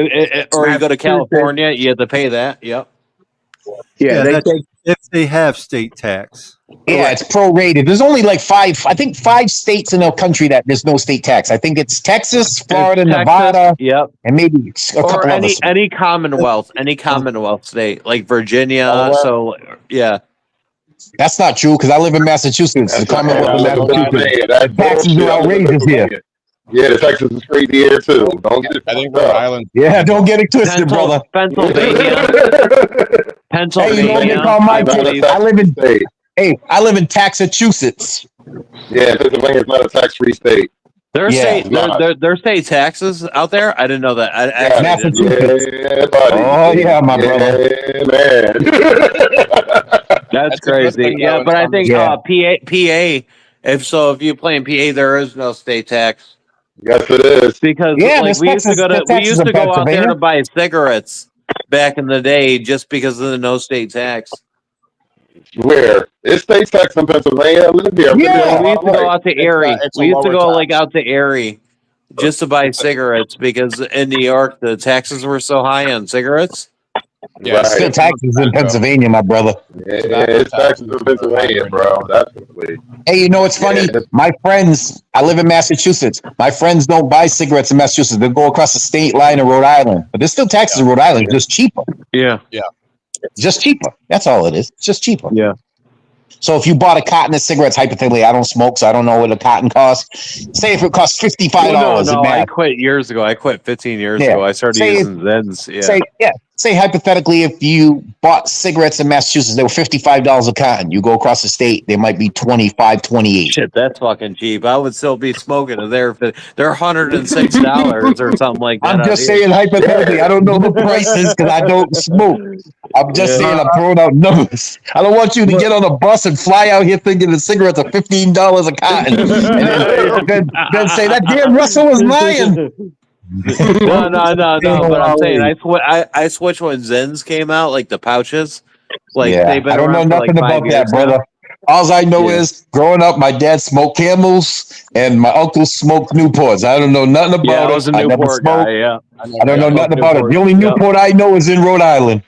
[SPEAKER 10] Or you go to California, you have to pay that. Yep.
[SPEAKER 3] Yeah, if they have state tax.
[SPEAKER 9] Yeah, it's prorated. There's only five states in the country that there's no state tax. I think it's Texas, Florida, Nevada, and maybe a couple others.
[SPEAKER 10] Any Commonwealth state like Virginia. So yeah.
[SPEAKER 9] That's not true because I live in Massachusetts. The Commonwealth of Massachusetts. Taxes are outrageous here.
[SPEAKER 11] Yeah, the Texas is crazy here too. Don't get it.
[SPEAKER 12] I think Rhode Island.
[SPEAKER 9] Yeah, don't get it twisted, brother.
[SPEAKER 10] Pennsylvania.
[SPEAKER 9] Hey, you know what they call my state? I live in. Hey, I live in Taxachusetts.
[SPEAKER 11] Yeah, Pennsylvania's not a tax-free state.
[SPEAKER 10] There's
[SPEAKER 11] Yeah.
[SPEAKER 10] state taxes out there. I didn't know that. I
[SPEAKER 11] Yeah,
[SPEAKER 9] Massachusetts.
[SPEAKER 11] yeah, buddy.
[SPEAKER 9] Oh yeah, my brother.
[SPEAKER 11] Yeah, man.
[SPEAKER 10] That's crazy. Yeah, but I think PA. If you play in PA, there is no state tax.
[SPEAKER 11] Yes, it is.
[SPEAKER 10] Because
[SPEAKER 9] Yeah,
[SPEAKER 10] like
[SPEAKER 9] there's
[SPEAKER 10] we used to go to
[SPEAKER 9] Texas- Texas in
[SPEAKER 10] out there
[SPEAKER 9] Pennsylvania.
[SPEAKER 10] to buy cigarettes back in the day just because of the no state tax.
[SPEAKER 11] Where? It's state tax in Pennsylvania. I live here.
[SPEAKER 9] Yeah.
[SPEAKER 10] We used to go out to Erie.
[SPEAKER 12] it's a
[SPEAKER 10] We used to
[SPEAKER 12] lower
[SPEAKER 10] go
[SPEAKER 12] tax.
[SPEAKER 10] like out to Erie just to buy cigarettes because in New York the taxes were so high on cigarettes.
[SPEAKER 12] Yeah,
[SPEAKER 11] Right.
[SPEAKER 9] Still taxes in Pennsylvania, my brother.
[SPEAKER 11] Yeah, it's taxes in Pennsylvania, bro. Definitely.
[SPEAKER 9] Hey, you know what's funny?
[SPEAKER 11] Yeah.
[SPEAKER 9] My friends, I live in Massachusetts. My friends don't buy cigarettes in Massachusetts. They go across the state line in Rhode Island. But there's still taxes in Rhode Island, just cheaper.
[SPEAKER 10] Yeah.
[SPEAKER 9] Just cheaper. That's all it is. It's just cheaper.
[SPEAKER 10] Yeah.
[SPEAKER 9] So if you bought a carton of cigarettes, hypothetically, I don't smoke, so I don't know what a cotton costs. Say if it costs $55.
[SPEAKER 10] No, I
[SPEAKER 9] math.
[SPEAKER 10] quit years ago. I quit 15 years
[SPEAKER 9] Yeah.
[SPEAKER 10] ago. I started
[SPEAKER 9] Say
[SPEAKER 10] using Zens. Yeah.
[SPEAKER 9] Say hypothetically, if you bought cigarettes in Massachusetts, they were $55 a carton. You go across the state, they might be $25, $28.
[SPEAKER 10] Shit, that's fucking cheap. I would still be smoking it there. They're $106 or something like that.
[SPEAKER 9] I'm just saying hypothetically. I don't know the prices because I don't smoke. I'm just saying I'm throwing out numbers. I don't want you to get on a bus and fly out here thinking the cigarettes are $15 a carton, and then say that damn Russell was lying.
[SPEAKER 10] No. But I'm saying I switched when Zens came out, like the pouches. Like they've been
[SPEAKER 9] I don't know
[SPEAKER 10] around for
[SPEAKER 9] nothing
[SPEAKER 10] like 5
[SPEAKER 9] about that,
[SPEAKER 10] years now.
[SPEAKER 9] brother. All I know is growing up, my dad smoked Camels and my uncle smoked Newports. I don't know nothing about
[SPEAKER 10] Yeah,
[SPEAKER 9] it.
[SPEAKER 10] I was a
[SPEAKER 9] never
[SPEAKER 10] Newport
[SPEAKER 9] smoked.
[SPEAKER 10] guy. Yeah,
[SPEAKER 9] I don't know nothing about it. The only Newport I know is in Rhode Island.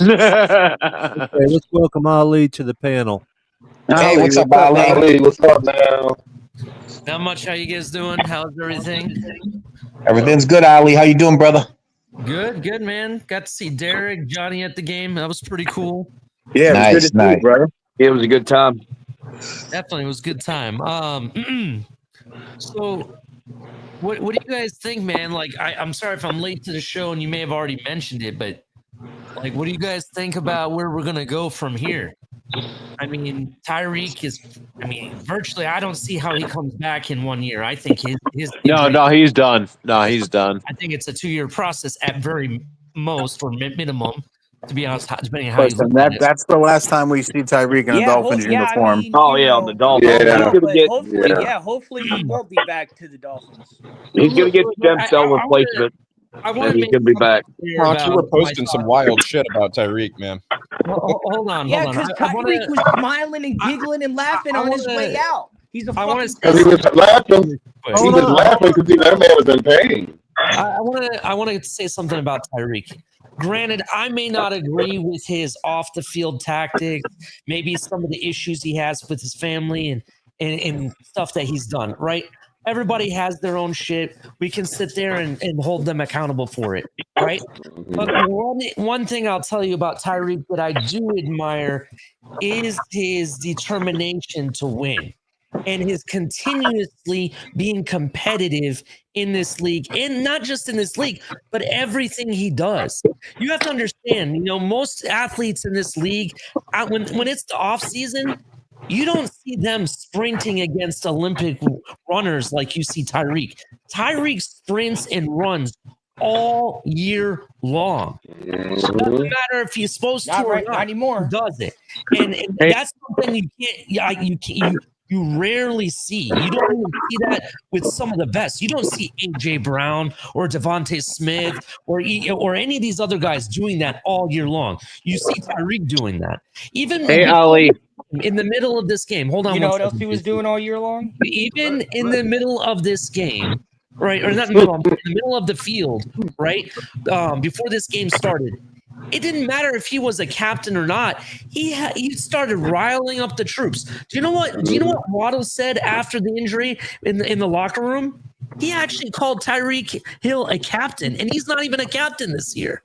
[SPEAKER 3] Okay, let's welcome Ali to the panel.
[SPEAKER 9] Hey, what's up, Ali?
[SPEAKER 11] Ali, what's up now?
[SPEAKER 15] Not much. How you guys doing? How's everything?
[SPEAKER 9] Everything's good, Ali. How you doing, brother?
[SPEAKER 15] Good, man. Got to see Derek, Johnny at the game. That was pretty cool.
[SPEAKER 10] Yeah,
[SPEAKER 9] Nice,
[SPEAKER 10] it was good to see
[SPEAKER 9] nice.
[SPEAKER 10] you, brother. It was a good time.
[SPEAKER 15] Definitely, it was a good time. So, what do you guys think, man? Like, I'm sorry if I'm late to the show and you may have already mentioned it, but like, what do you guys think about where we're gonna go from here? I mean, Tyreek is. I mean, virtually, I don't see how he comes back in 1 year. I think his
[SPEAKER 10] No, he's done. No, he's done.
[SPEAKER 15] I think it's a 2-year process at very most or minimum. To be honest, depending on how you
[SPEAKER 8] Listen,
[SPEAKER 15] look at it.
[SPEAKER 8] that's the last time we see Tyreek in a Dolphins uniform.
[SPEAKER 10] On the Dolphins.
[SPEAKER 5] Hopefully he won't be back to the Dolphins.
[SPEAKER 4] He's going to get the stem cell replacement, and he can be back.
[SPEAKER 12] Rock, you were posting some wild shit about Tyreek, man.
[SPEAKER 15] Hold on.
[SPEAKER 5] Yeah, because Tyreek was smiling and giggling and laughing on his way out. He's a fucking.
[SPEAKER 11] Because he was laughing. He was laughing because that man was in pain.
[SPEAKER 15] I want to say something about Tyreek. Granted, I may not agree with his off the field tactics, maybe some of the issues he has with his family and stuff that he's done, right? Everybody has their own shit. We can sit there and hold them accountable for it, right? But one thing I'll tell you about Tyreek that I do admire is his determination to win and his continuously being competitive in this league, and not just in this league, but everything he does. You have to understand, most athletes in this league, when it's the off season, you don't see them sprinting against Olympic runners like you see Tyreek. Tyreek sprints and runs all year long. It doesn't matter if he's supposed to or not anymore. He does it, and that's something you can't. You rarely see. You don't even see that with some of the best. You don't see AJ Brown or Devontae Smith or any of these other guys doing that all year long. You see Tyreek doing that. Even
[SPEAKER 10] Ali,
[SPEAKER 15] in the middle of this game. Hold on.
[SPEAKER 5] You know what else he was doing all year long?
[SPEAKER 15] Even in the middle of this game, right? Or not in the middle of the field, right? Before this game started. It didn't matter if he was a captain or not. He started riling up the troops. Do you know what Waddle said after the injury in the locker room? He actually called Tyreek Hill a captain, and he's not even a captain this year.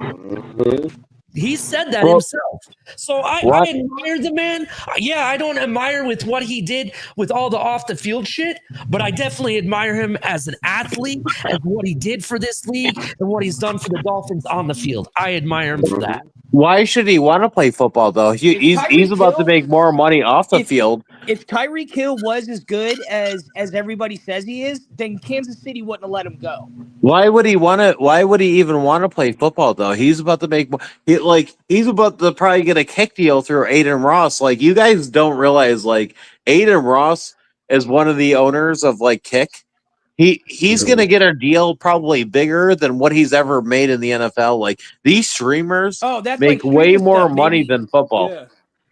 [SPEAKER 15] He said that
[SPEAKER 10] Well,
[SPEAKER 15] himself. So I
[SPEAKER 10] what?
[SPEAKER 15] admire the man. Yeah, I don't admire with what he did with all the off the field shit, but I definitely admire him as an athlete and what he did for this league and what he's done for the Dolphins on the field. I admire him for that.
[SPEAKER 10] Why should he want to play football though? He's about to make more money off the field.
[SPEAKER 16] If Tyreek Hill was as good as everybody says he is, then Kansas City wouldn't have let him go.
[SPEAKER 10] Why would he want to? Why would he even want to play football though? He's about to make he's about to probably get a kick deal through Aiden Ross. Like, you guys don't realize, like, Aiden Ross is one of the owners of like Kick. He's gonna get a deal probably bigger than what he's ever made in the NFL. Like, these streamers make way more money than football.
[SPEAKER 16] Yeah.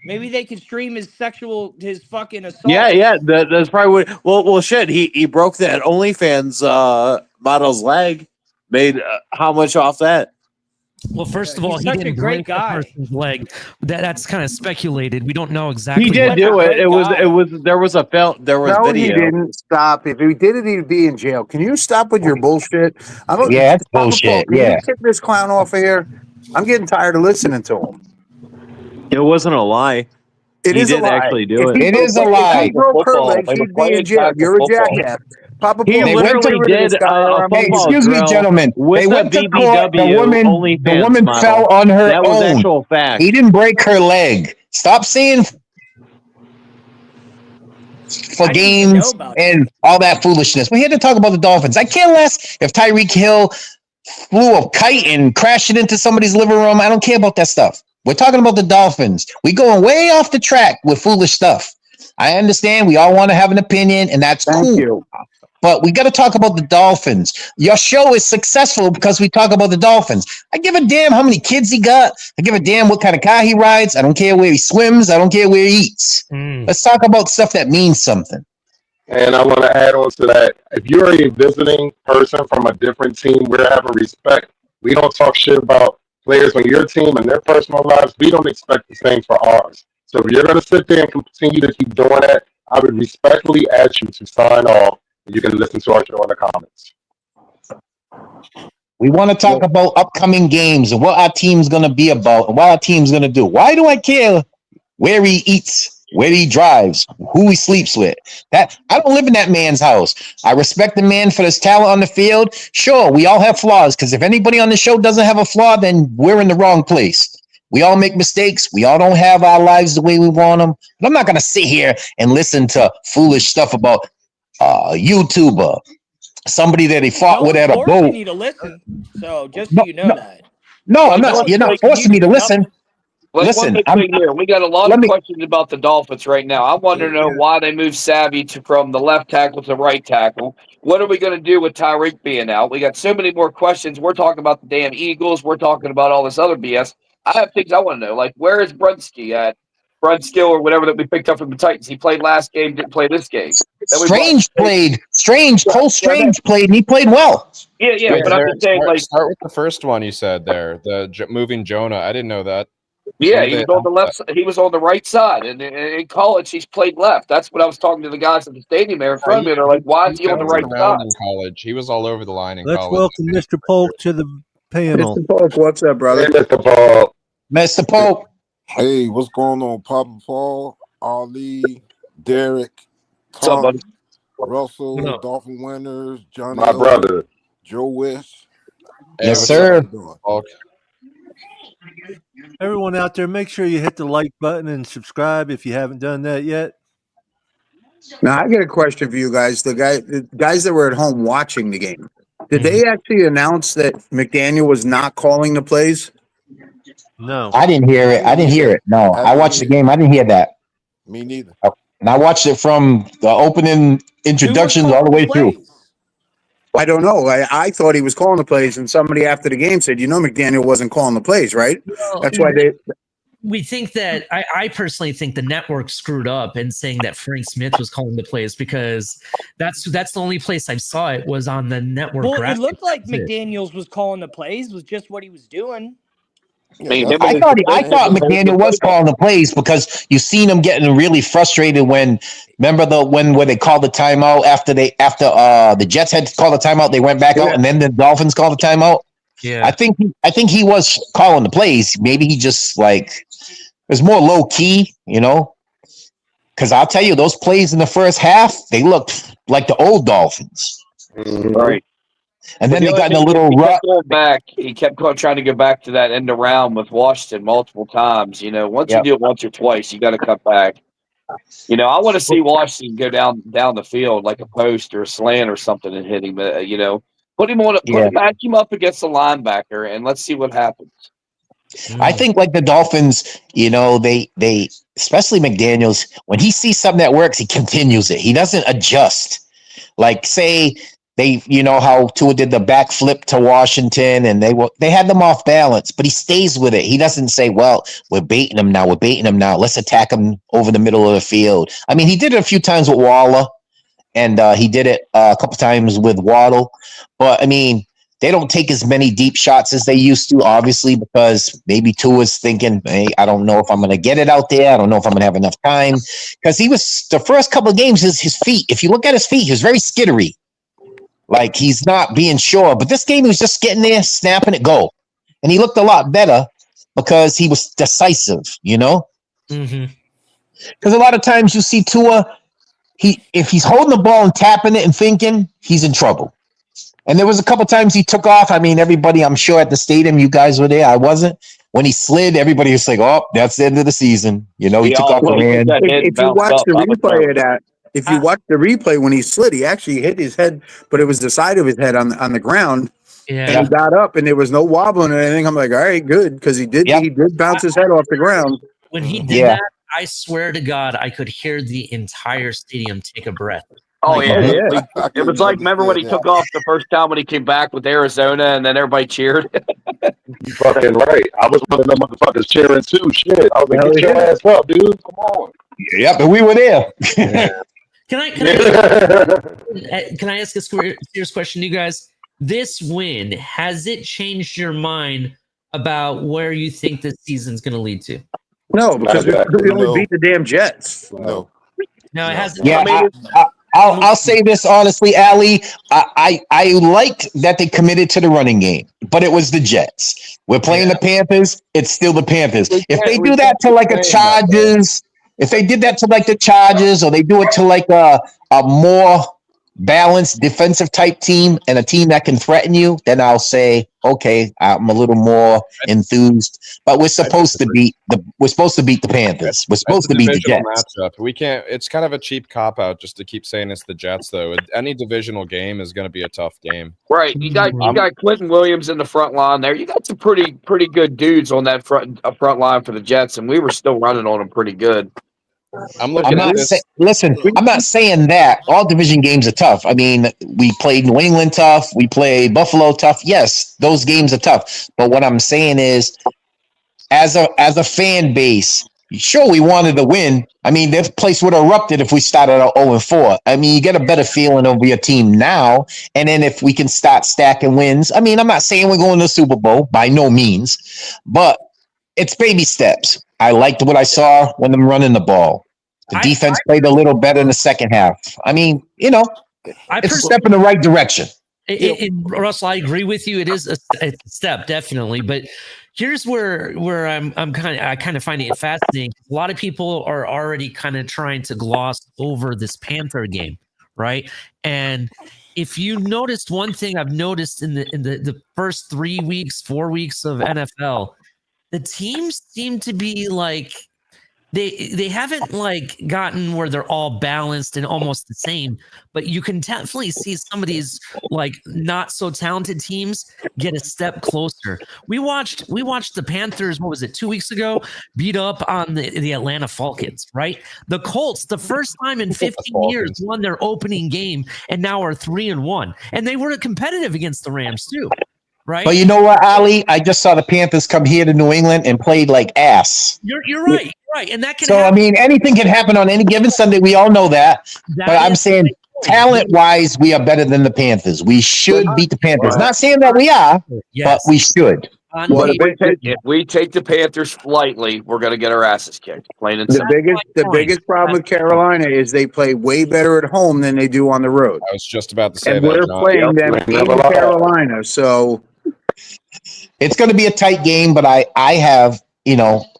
[SPEAKER 16] Maybe they could stream his fucking assault.
[SPEAKER 10] Yeah, that's probably what. Well, shit. He broke that OnlyFans model's leg. Made how much off that?
[SPEAKER 15] Well, first of all,
[SPEAKER 16] He's
[SPEAKER 15] he
[SPEAKER 16] such a
[SPEAKER 15] didn't
[SPEAKER 16] great
[SPEAKER 15] break the
[SPEAKER 16] guy.
[SPEAKER 15] person's leg. That's kind of speculated. We don't know exactly.
[SPEAKER 10] He did
[SPEAKER 15] what
[SPEAKER 10] do
[SPEAKER 15] happened.
[SPEAKER 10] it. It was there was a film. There was
[SPEAKER 8] No,
[SPEAKER 10] video.
[SPEAKER 8] he didn't. Stop. If he did it, he'd be in jail. Can you stop with your bullshit?
[SPEAKER 9] Yeah, that's bullshit.
[SPEAKER 8] Can
[SPEAKER 9] Yeah.
[SPEAKER 8] you kick this clown off of here? I'm getting tired of listening to him.
[SPEAKER 10] It wasn't a lie.
[SPEAKER 8] It
[SPEAKER 10] He
[SPEAKER 8] is a
[SPEAKER 10] did
[SPEAKER 8] lie.
[SPEAKER 10] actually do
[SPEAKER 8] If
[SPEAKER 10] it.
[SPEAKER 8] he
[SPEAKER 9] It
[SPEAKER 8] broke-
[SPEAKER 9] is a
[SPEAKER 8] If
[SPEAKER 9] lie.
[SPEAKER 8] he broke her
[SPEAKER 4] Football,
[SPEAKER 8] leg,
[SPEAKER 4] like a
[SPEAKER 8] she'd be in
[SPEAKER 4] playing
[SPEAKER 8] jail.
[SPEAKER 4] tackle
[SPEAKER 8] You're a
[SPEAKER 4] football.
[SPEAKER 8] jackass. Papa
[SPEAKER 10] He
[SPEAKER 8] Paul,
[SPEAKER 9] They
[SPEAKER 8] get
[SPEAKER 9] went to-
[SPEAKER 8] rid of
[SPEAKER 10] literally
[SPEAKER 8] this
[SPEAKER 10] did
[SPEAKER 8] guy or
[SPEAKER 10] a
[SPEAKER 8] I'm
[SPEAKER 9] Hey,
[SPEAKER 10] football
[SPEAKER 9] excuse me,
[SPEAKER 10] drill
[SPEAKER 9] gentlemen.
[SPEAKER 10] with
[SPEAKER 9] They
[SPEAKER 10] a
[SPEAKER 9] went to court. The
[SPEAKER 10] BBW
[SPEAKER 9] woman
[SPEAKER 10] OnlyFans model.
[SPEAKER 9] fell on her
[SPEAKER 10] That was
[SPEAKER 9] own.
[SPEAKER 10] actual fact.
[SPEAKER 9] He didn't break her leg. Stop saying for
[SPEAKER 16] I didn't even know
[SPEAKER 9] games
[SPEAKER 16] about that.
[SPEAKER 9] and all that foolishness. We're here to talk about the Dolphins. I care less if Tyreek Hill flew a kite and crashed it into somebody's living room. I don't care about that stuff. We're talking about the Dolphins. We going way off the track with foolish stuff. I understand we all want to have an opinion, and that's
[SPEAKER 8] Thank
[SPEAKER 9] cool.
[SPEAKER 8] you.
[SPEAKER 9] But we got to talk about the Dolphins. Your show is successful because we talk about the Dolphins. I give a damn how many kids he got. I give a damn what kind of car he rides. I don't care where he swims. I don't care where he eats. Let's talk about stuff that means something.
[SPEAKER 11] And I want to add on to that. If you're a visiting person from a different team, we have a respect. We don't talk shit about players on your team and their personal lives. We don't expect the same for ours. So if you're going to sit there and continue to keep doing that, I would respectfully ask you to sign off. You can listen to our show in the comments.
[SPEAKER 9] We want to talk about upcoming games and what our team's going to be about and what our team's going to do. Why do I care where he eats, where he drives, who he sleeps with? That I don't live in that man's house. I respect the man for his talent on the field. Sure, we all have flaws, because if anybody on the show doesn't have a flaw, then we're in the wrong place. We all make mistakes. We all don't have our lives the way we want them. But I'm not going to sit here and listen to foolish stuff about YouTuber, somebody that he fought with at a
[SPEAKER 16] forcing
[SPEAKER 9] boat.
[SPEAKER 16] you to listen. So just so you know that.
[SPEAKER 9] No, I'm not. You're not forcing me to listen.
[SPEAKER 4] Let's
[SPEAKER 9] Listen,
[SPEAKER 4] one big thing here. We got a lot
[SPEAKER 9] let
[SPEAKER 4] of
[SPEAKER 9] me-
[SPEAKER 4] questions about the Dolphins right now. I want to know why they moved Savvy from the left tackle to right tackle. What are we going to do with Tyreek being out? We got so many more questions. We're talking about the damn Eagles. We're talking about all this other BS. I have things I want to know. Like, where is Brunskill at? Brunskill or whatever that we picked up from the Titans. He played last game, didn't play this game. Then we
[SPEAKER 9] Strange
[SPEAKER 4] brought-
[SPEAKER 9] played. Cole Strange played, and he played well.
[SPEAKER 4] Yeah, but I'm just saying, like,
[SPEAKER 12] start with the first one you said there, moving Jonah. I didn't know that.
[SPEAKER 4] yeah,
[SPEAKER 12] When
[SPEAKER 4] he
[SPEAKER 12] did
[SPEAKER 4] was on the left. He was on the right side, and in college, he's played left. That's what I was talking to the guys at the stadium there in front of me. They're like, "Why is he on the right
[SPEAKER 12] around
[SPEAKER 4] side?"
[SPEAKER 12] in college? He was all over the line in
[SPEAKER 3] Let's
[SPEAKER 12] college.
[SPEAKER 3] welcome Mr. Polk to the panel.
[SPEAKER 8] Mr. Polk, what's up, brother?
[SPEAKER 11] Hey, Mr. Paul.
[SPEAKER 9] Mr. Pope.
[SPEAKER 17] Hey, what's going on, Papa Paul, Ali, Derek,
[SPEAKER 4] What's up, buddy?
[SPEAKER 17] Russell,
[SPEAKER 3] What up?
[SPEAKER 17] Dolphin Winners, Johnny,
[SPEAKER 11] My brother.
[SPEAKER 17] Joe Wish.
[SPEAKER 12] Hey,
[SPEAKER 9] Yes,
[SPEAKER 12] what's
[SPEAKER 9] sir.
[SPEAKER 12] up, Hulk?
[SPEAKER 3] Everyone out there, make sure you hit the like button and subscribe if you haven't done that yet.
[SPEAKER 8] Now, I got a question for you guys. The guys that were at home watching the game, did they actually announce that McDaniel was not calling the plays?
[SPEAKER 3] No.
[SPEAKER 9] I didn't hear it. No, I watched the game. I didn't hear that.
[SPEAKER 17] Me neither.
[SPEAKER 9] And I watched it from the opening introductions all the way through.
[SPEAKER 8] I don't know. I thought he was calling the plays, and somebody after the game said, McDaniel wasn't calling the plays, right? That's why they.
[SPEAKER 15] We think that I personally think the network screwed up in saying that Frank Smith was calling the plays, because that's the only place I saw it was on the network.
[SPEAKER 16] Well, it
[SPEAKER 15] graphics.
[SPEAKER 16] looked like
[SPEAKER 15] That's it.
[SPEAKER 16] McDaniels was calling the plays. Was just what he was doing.
[SPEAKER 9] I thought McDaniel was calling the plays, because you seen him getting really frustrated when where they called the timeout after the Jets had called the timeout, they went back out, and then the Dolphins called the timeout.
[SPEAKER 15] Yeah.
[SPEAKER 9] I think he was calling the plays. Maybe he just like was more low key, you know. Because I'll tell you, those plays in the first half, they looked like the old Dolphins.
[SPEAKER 4] Right.
[SPEAKER 9] And then
[SPEAKER 4] The
[SPEAKER 9] they
[SPEAKER 4] only
[SPEAKER 9] got in a
[SPEAKER 4] thing is
[SPEAKER 9] little
[SPEAKER 4] he
[SPEAKER 9] rut.
[SPEAKER 4] kept going back. He kept trying to go back to that end around with Washington multiple times. You know, once you do it once or twice, you got to cut back. You know, I want to see Washington go down the field like a post or a slant or something and hit him. You know, match him up against the linebacker and let's see what happens.
[SPEAKER 9] I think like the Dolphins, you know, they especially McDaniels, when he sees something that works, he continues it. He doesn't adjust. Like say they, you know how Tua did the backflip to Washington and they had them off balance, but he stays with it. He doesn't say, well, we're baiting him now. Let's attack him over the middle of the field. I mean, he did it a few times with Waller and he did it a couple times with Waddle. But I mean, they don't take as many deep shots as they used to, obviously, because maybe Tua's thinking, hey, I don't know if I'm going to get it out there. I don't know if I'm going to have enough time. Because he was, the first couple of games, his feet, if you look at his feet, he was very skittery. Like he's not being sure. But this game, he was just getting there, snapping it, go. And he looked a lot better because he was decisive, you know?
[SPEAKER 15] Mm-hmm.
[SPEAKER 9] Because a lot of times you see Tua, if he's holding the ball and tapping it and thinking, he's in trouble. And there was a couple times he took off. I mean, everybody, I'm sure at the stadium, you guys were there. I wasn't. When he slid, everybody was like, "Oh, that's the end of the season." You know, he took off and ran.
[SPEAKER 10] If you watch the replay of that, if you watch the replay when he slid, he actually hit his head, but it was the side of his head on the ground.
[SPEAKER 15] Yeah.
[SPEAKER 10] And he got up, and there was no wobbling or anything. I'm like, all right, good, because he did bounce his head off the ground.
[SPEAKER 15] When he did that, I swear to God, I could hear the entire stadium take a breath.
[SPEAKER 4] Oh yeah, it was like remember when he took off the first time when he came back with Arizona, and then everybody cheered.
[SPEAKER 11] You fucking right. I was one of them motherfuckers cheering too. Shit, I was like, get your ass up, dude. Come on.
[SPEAKER 9] Yeah, but we were there.
[SPEAKER 15] Can I ask a serious question to you guys? This win, has it changed your mind about where you think this season's going to lead to?
[SPEAKER 10] No, because we only beat the damn Jets.
[SPEAKER 15] No, it hasn't.
[SPEAKER 9] Yeah, I'll say this honestly, Ali. I liked that they committed to the running game, but it was the Jets. We're playing the Panthers. It's still the Panthers. If they do that to like a Chargers, if they did that to like the Chargers, or they do it to like a more balanced defensive type team and a team that can threaten you, then I'll say, okay, I'm a little more enthused. But we're supposed to beat the Panthers. We're supposed to beat the Jets.
[SPEAKER 12] Matchup. We can't. It's kind of a cheap cop out just to keep saying it's the Jets, though. Any divisional game is going to be a tough game.
[SPEAKER 4] Right. You got Quentin Williams in the front line there. You got some pretty good dudes on that front line for the Jets, and we were still running on them pretty good.
[SPEAKER 12] I'm not
[SPEAKER 9] saying that all division games are tough. I mean, we played New England tough. We played Buffalo tough. Yes, those games are tough. But what I'm saying is, as a fan base, sure, we wanted to win. I mean, this place would have erupted if we started out 0-4. I mean, you get a better feeling over your team now. And then if we can start stacking wins, I mean, I'm not saying we're going to the Super Bowl by no means, but it's baby steps. I liked what I saw when I'm running the ball. The defense played a little better in the second half. I mean, you know, it's a step in the right direction.
[SPEAKER 15] Russell, I agree with you. It is a step, definitely. But here's where I kind of find it fascinating. A lot of people are already kind of trying to gloss over this Panther game, right? And if you noticed one thing I've noticed in the first 4 weeks of NFL, the teams seem to be like they haven't like gotten where they're all balanced and almost the same, but you can definitely see some of these like not so talented teams get a step closer. We watched the Panthers, what was it, 2 weeks ago, beat up on the Atlanta Falcons, right? The Colts, the first time in 15 years, won their opening game and now are 3-1. And they were competitive against the Rams too. Right.
[SPEAKER 9] But you know what, Ali? I just saw the Panthers come here to New England and played like ass.
[SPEAKER 15] You're right. You're right. And that can
[SPEAKER 9] happen. I mean, anything can happen on any given Sunday. We all know that. But I'm saying talent-wise, we are better than the Panthers. We should beat the Panthers. Not saying that we are, but we should.
[SPEAKER 4] Well, if we take the Panthers lightly, we're going to get our asses kicked. Plain and simple.
[SPEAKER 10] The biggest problem with Carolina is they play way better at home than they do on the road.
[SPEAKER 12] I was just about to say
[SPEAKER 10] and
[SPEAKER 12] that.
[SPEAKER 10] We're playing them in Carolina, so
[SPEAKER 9] It's going to be a tight game, but I have,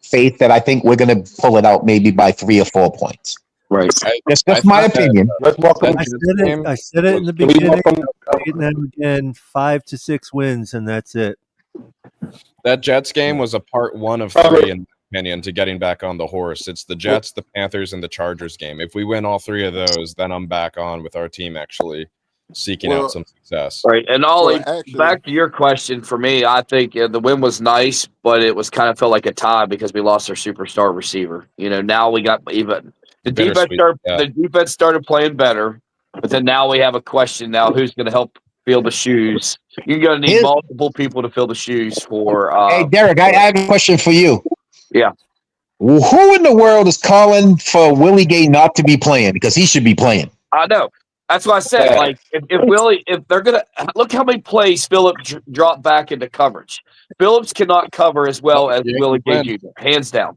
[SPEAKER 9] faith that I think we're going to pull it out maybe by 3 or 4 points.
[SPEAKER 4] Right.
[SPEAKER 9] That's my opinion.
[SPEAKER 11] Let's welcome.
[SPEAKER 3] I said it in the
[SPEAKER 11] Can we
[SPEAKER 3] beginning.
[SPEAKER 11] welcome?
[SPEAKER 3] I'm beating them again, 5 to 6 wins, and that's it.
[SPEAKER 12] That Jets game was a part 1 of 3, in my opinion, to getting back on the horse. It's the Jets, the Panthers, and the Chargers game. If we win all 3 of those, then I'm back on with our team actually seeking out some success.
[SPEAKER 4] Right. And Ollie,
[SPEAKER 17] Well, actually-
[SPEAKER 4] back to your question, for me, I think the win was nice, but it was kind of felt like a tie because we lost our superstar receiver. Now we got even the defense started playing better, but then now we have a question now who's going to help fill the shoes. You're going to need multiple people to fill the shoes for
[SPEAKER 9] Hey, Derek, I have a question for you.
[SPEAKER 4] Yeah.
[SPEAKER 9] Who in the world is calling for Willie Gay not to be playing? Because he should be playing.
[SPEAKER 4] I know. That's what I said. Like, if they're gonna look how many plays Phillips dropped back into coverage. Phillips cannot cover as well as Willie Gay Jr. Hands down.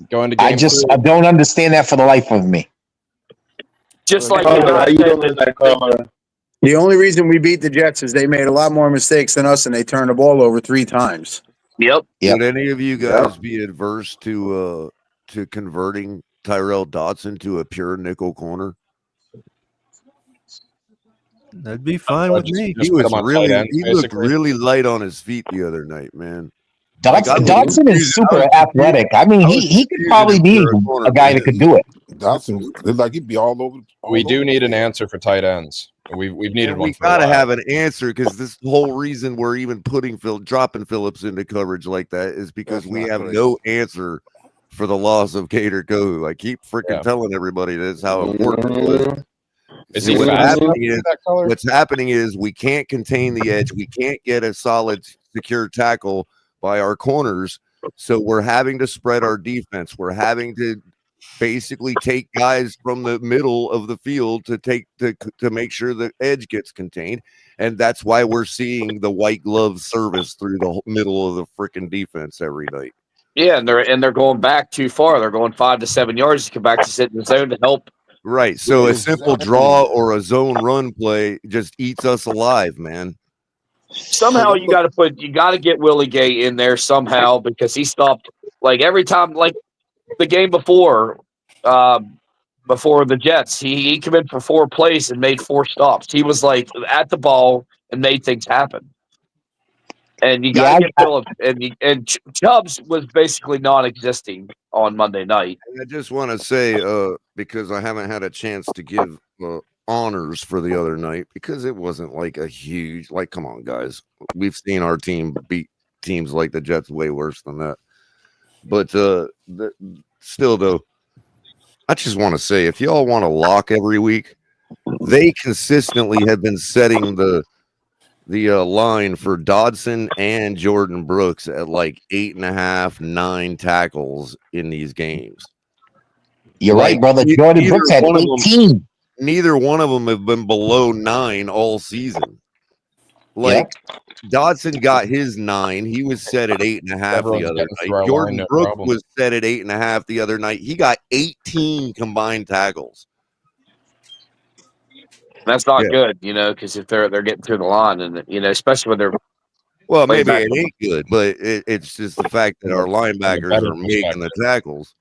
[SPEAKER 12] Going to game
[SPEAKER 9] I don't understand that for the life of me.
[SPEAKER 4] Just like
[SPEAKER 8] The only reason we beat the Jets is they made a lot more mistakes than us, and they turned the ball over 3 times.
[SPEAKER 4] Yep.
[SPEAKER 13] Would any of you guys be adverse to converting Tyrell Dodson to a pure nickel corner?
[SPEAKER 3] That'd be fine with me.
[SPEAKER 13] He looked really light on his feet the other night, man.
[SPEAKER 9] Dodson is super athletic. I mean, he could probably be a guy that could do it.
[SPEAKER 17] Dodson looked like he'd be all over.
[SPEAKER 12] We do need an answer for tight ends. We've needed one.
[SPEAKER 13] We gotta have an answer because this whole reason we're even dropping Phillips into coverage like that is because we have no answer for the loss of Gator Kohu. I keep freaking telling everybody that's how important it was.
[SPEAKER 12] Is he
[SPEAKER 13] what's happening is we can't contain the edge. We can't get a solid, secure tackle by our corners. So we're having to spread our defense. We're having to basically take guys from the middle of the field to make sure the edge gets contained. And that's why we're seeing the white glove service through the middle of the freaking defense every night.
[SPEAKER 4] Yeah, and they're going back too far. They're going 5 to 7 yards to come back to sit in the zone to help.
[SPEAKER 13] Right. So a simple draw or a zone run play just eats us alive, man.
[SPEAKER 4] Somehow you got to get Willie Gay in there somehow because he stopped like every time, like the game before the Jets, he came in for 4 plays and made 4 stops. He was like at the ball and made things happen. And you got to get Phillips and Chubbs was basically non-existing on Monday night.
[SPEAKER 13] And I just want to say, because I haven't had a chance to give honors for the other night, because it wasn't like a huge, like, come on, guys. We've seen our team beat teams like the Jets way worse than that. But still, though, I just want to say, if y'all want to lock every week, they consistently have been setting the line for Dodson and Jordan Brooks at like 8.5, 9 tackles in these games.
[SPEAKER 9] You're right, brother. Jordan Brooks had 18.
[SPEAKER 13] Neither one of them have been below 9 all season. Like Dodson got his 9. He was set at 8.5 the other night. Jordan Brooks was set at 8.5 the other night. He got 18 combined tackles.
[SPEAKER 4] That's not good, because if they're getting through the line, and especially when they're
[SPEAKER 13] maybe it ain't good, but it's just the fact that our linebackers are making the tackles,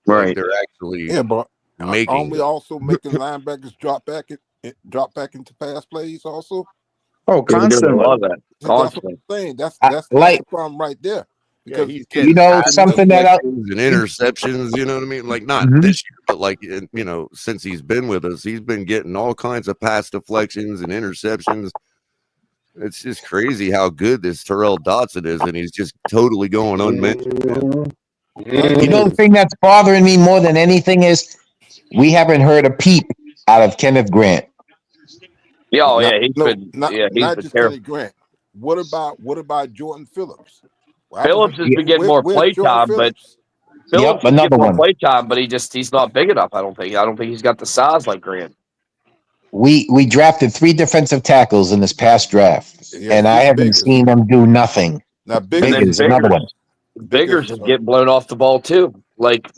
[SPEAKER 4] right?
[SPEAKER 13] Like they're actually
[SPEAKER 17] but
[SPEAKER 13] making.
[SPEAKER 17] Aren't we also making linebackers drop back into pass plays also?
[SPEAKER 8] Oh, constantly.
[SPEAKER 17] That's what I'm saying. That's the problem right there. Because
[SPEAKER 9] something that
[SPEAKER 13] and interceptions, you know what I mean? Like not this year, but like since he's been with us, he's been getting all kinds of pass deflections and interceptions. It's just crazy how good this Tyrell Dodson is, and he's just totally going unmentioned.
[SPEAKER 9] The thing that's bothering me more than anything is we haven't heard a peep out of Kenneth Grant.
[SPEAKER 4] He's
[SPEAKER 17] not just Kenny Grant. What about Jordan Phillips?
[SPEAKER 4] Phillips has been getting more play time, but Phillips is getting more play time, but he's not big enough. I don't think he's got the size like Grant.
[SPEAKER 9] We drafted 3 defensive tackles in this past draft, and I haven't seen them do nothing.
[SPEAKER 17] Now
[SPEAKER 9] Biggers another one.
[SPEAKER 4] Biggers is getting blown off the ball too. Like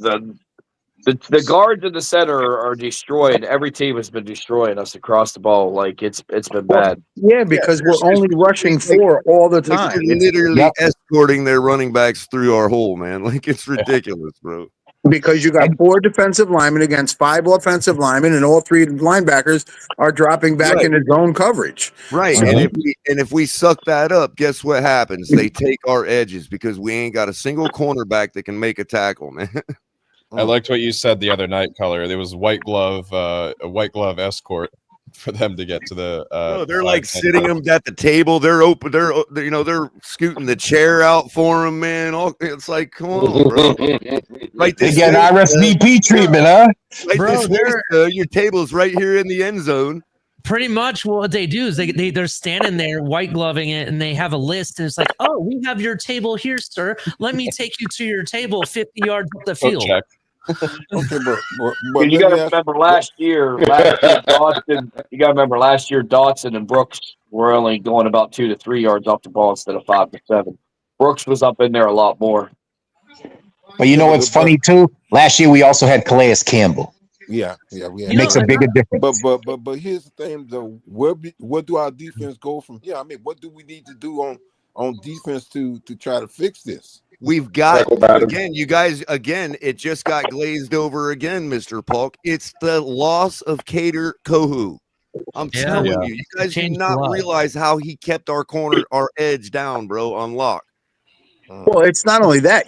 [SPEAKER 4] The guards in the center are destroying. Every team has been destroying us across the ball. Like it's been bad.
[SPEAKER 8] Yeah, because we're only rushing 4 all the
[SPEAKER 13] Like,
[SPEAKER 8] time.
[SPEAKER 13] they're literally escorting their running backs through our hole, man. Like, it's ridiculous, bro.
[SPEAKER 8] Because you got 4 defensive linemen against 5 offensive linemen, and all 3 linebackers are dropping back into zone coverage.
[SPEAKER 13] Right.
[SPEAKER 8] So-
[SPEAKER 13] And if we suck that up, guess what happens? They take our edges because we ain't got a single cornerback that can make a tackle, man.
[SPEAKER 12] I liked what you said the other night, Color. There was a white glove escort for them to get to the.
[SPEAKER 13] They're like sitting them at the table. They're open. They're scooting the chair out for them, man. It's like, come on, bro. Right,
[SPEAKER 9] They get RSVP treatment, huh?
[SPEAKER 13] Right,
[SPEAKER 15] Bro,
[SPEAKER 13] your table's right here in the end zone.
[SPEAKER 15] Pretty much what they do is they're standing there white gloving it, and they have a list, and it's like, oh, we have your table here, sir. Let me take you to your table 50 yards up the field.
[SPEAKER 17] Okay, but
[SPEAKER 4] You got to remember last year, Dodson. You got to remember last year, Dodson and Brooks were only going about 2 to 3 yards off the ball instead of 5 to 7. Brooks was up in there a lot more.
[SPEAKER 9] But you know what's funny too? Last year we also had Calais Campbell.
[SPEAKER 17] Yeah.
[SPEAKER 9] It makes a bigger difference.
[SPEAKER 17] But here's the thing, though. Where do our defense go from here? I mean, what do we need to do on defense to try to fix this?
[SPEAKER 13] We've got again, you guys. Again, it just got glazed over again, Mr. Polk. It's the loss of Cater Kohu. I'm telling you, you guys do not realize how he kept our edge down, bro, on lock.
[SPEAKER 8] Well, it's not only that.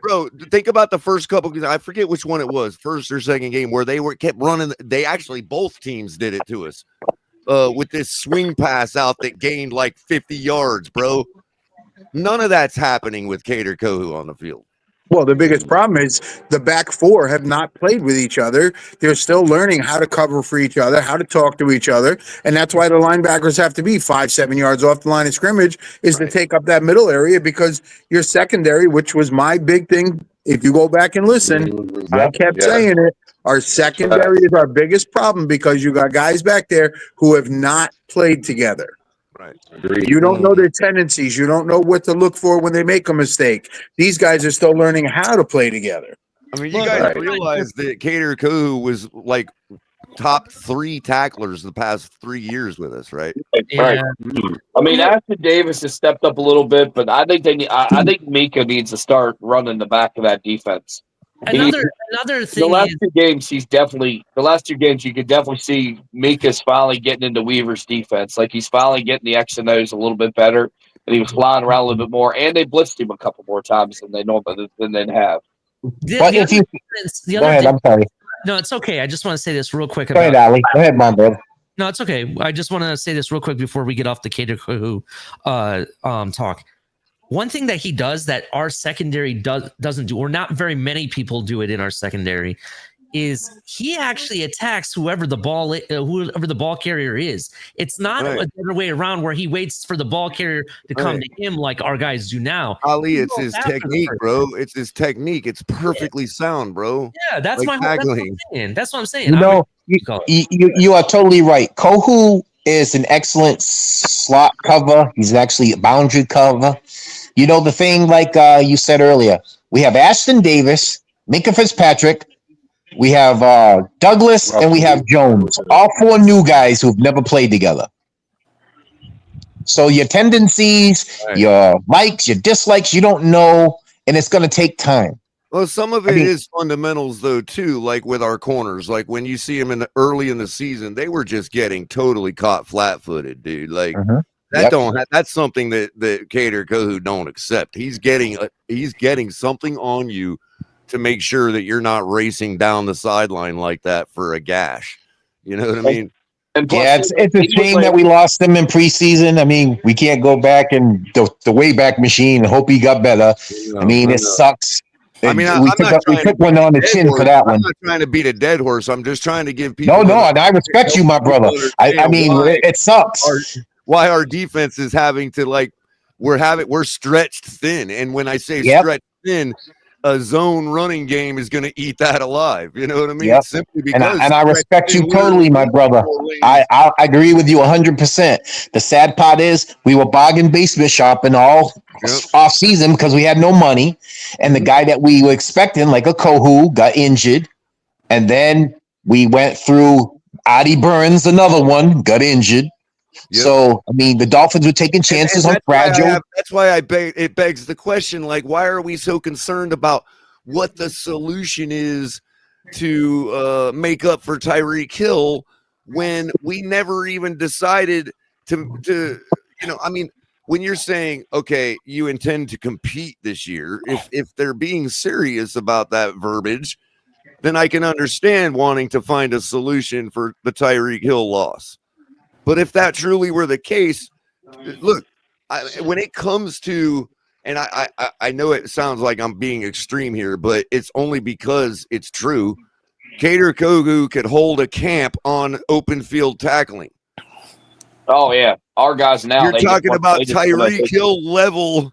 [SPEAKER 13] Bro, think about the first couple. I forget which one it was, first or second game, where they kept running. They actually both teams did it to us with this swing pass out that gained like 50 yards, bro. None of that's happening with Cater Kohu on the field.
[SPEAKER 8] Well, the biggest problem is the back 4 have not played with each other. They're still learning how to cover for each other, how to talk to each other. And that's why the linebackers have to be 5-7 yards off the line of scrimmage is to take up that middle area, because your secondary, which was my big thing. If you go back and listen, I kept saying it. Our secondary is our biggest problem because you got guys back there who have not played together.
[SPEAKER 13] Right.
[SPEAKER 8] You don't know their tendencies. You don't know what to look for when they make a mistake. These guys are still learning how to play together.
[SPEAKER 13] I mean, you guys realize that Cater Kohu was like top 3 tacklers the past 3 years with us, right?
[SPEAKER 4] Right. I mean, Ashton Davis has stepped up a little bit, but I think I think Mika needs to start running the back of that defense.
[SPEAKER 15] Another thing.
[SPEAKER 4] The last 2 games, you could definitely see Mika's finally getting into Weaver's defense. Like he's finally getting the X and O's a little bit better, and he was flying around a little bit more. And they blitzed him a couple more times than they have.
[SPEAKER 9] But if you go ahead, I'm sorry.
[SPEAKER 15] No, it's okay. I just want to say this real quick.
[SPEAKER 9] Go ahead, Ali. Go ahead, my brother.
[SPEAKER 15] No, it's okay. I just want to say this real quick before we get off the Cater Kohu talk. One thing that he does that our secondary doesn't do, or not very many people do it in our secondary, is he actually attacks whoever the ball carrier is. It's not a other way around where he waits for the ball carrier to come to him like our guys do now.
[SPEAKER 13] Ali, it's his technique, bro. It's his technique. It's perfectly sound, bro.
[SPEAKER 15] Yeah, that's
[SPEAKER 13] like
[SPEAKER 15] that's what I'm saying. That's what I'm saying.
[SPEAKER 9] You are totally right. Kohu is an excellent slot cover. He's actually a boundary cover. You know, the thing like you said earlier, we have Ashton Davis, Minka Fitzpatrick, we have Douglas, and we have Jones. All 4 new guys who've never played together. So your tendencies, your likes, your dislikes, you don't know, and it's going to take time.
[SPEAKER 13] Well, some of it is fundamentals, though, too, like with our corners. Like when you see them early in the season, they were just getting totally caught flat-footed, dude. Like that's something that Cater Kohu don't accept. He's getting something on you to make sure that you're not racing down the sideline like that for a gash. You know what I mean?
[SPEAKER 9] Yeah, it's a shame that we lost him in preseason. I mean, we can't go back in the Wayback Machine and hope he got better. I mean, it sucks.
[SPEAKER 13] I mean,
[SPEAKER 9] we took one on the chin for that one.
[SPEAKER 13] I'm not trying to beat a dead horse. I'm just trying to give people.
[SPEAKER 9] No, and I respect you, my brother. I mean, it sucks.
[SPEAKER 13] Why our defense is having to we're stretched thin, and when I say stretched thin, a zone running game is going to eat that alive. You know what I mean?
[SPEAKER 9] Yep.
[SPEAKER 13] Simply
[SPEAKER 9] And
[SPEAKER 13] because
[SPEAKER 9] I respect you totally, my brother. I agree with you 100%. The sad part is we were bargain basement shopping all off season because we had no money, and the guy that we were expecting, like a Kohu, got injured, and then we went through Adi Burns, another one, got injured. So I mean, the Dolphins were taking chances on fragile.
[SPEAKER 13] That's why it begs the question, like, why are we so concerned about what the solution is to make up for Tyreek Hill when we never even decided to I mean, when you're saying, okay, you intend to compete this year, if they're being serious about that verbiage, then I can understand wanting to find a solution for the Tyreek Hill loss. But if that truly were the case, look, when it comes to, and I know it sounds like I'm being extreme here, but it's only because it's true. Kader Kogu could hold a camp on open field tackling.
[SPEAKER 4] Oh yeah, our guys now.
[SPEAKER 13] You're talking about Tyreek Hill level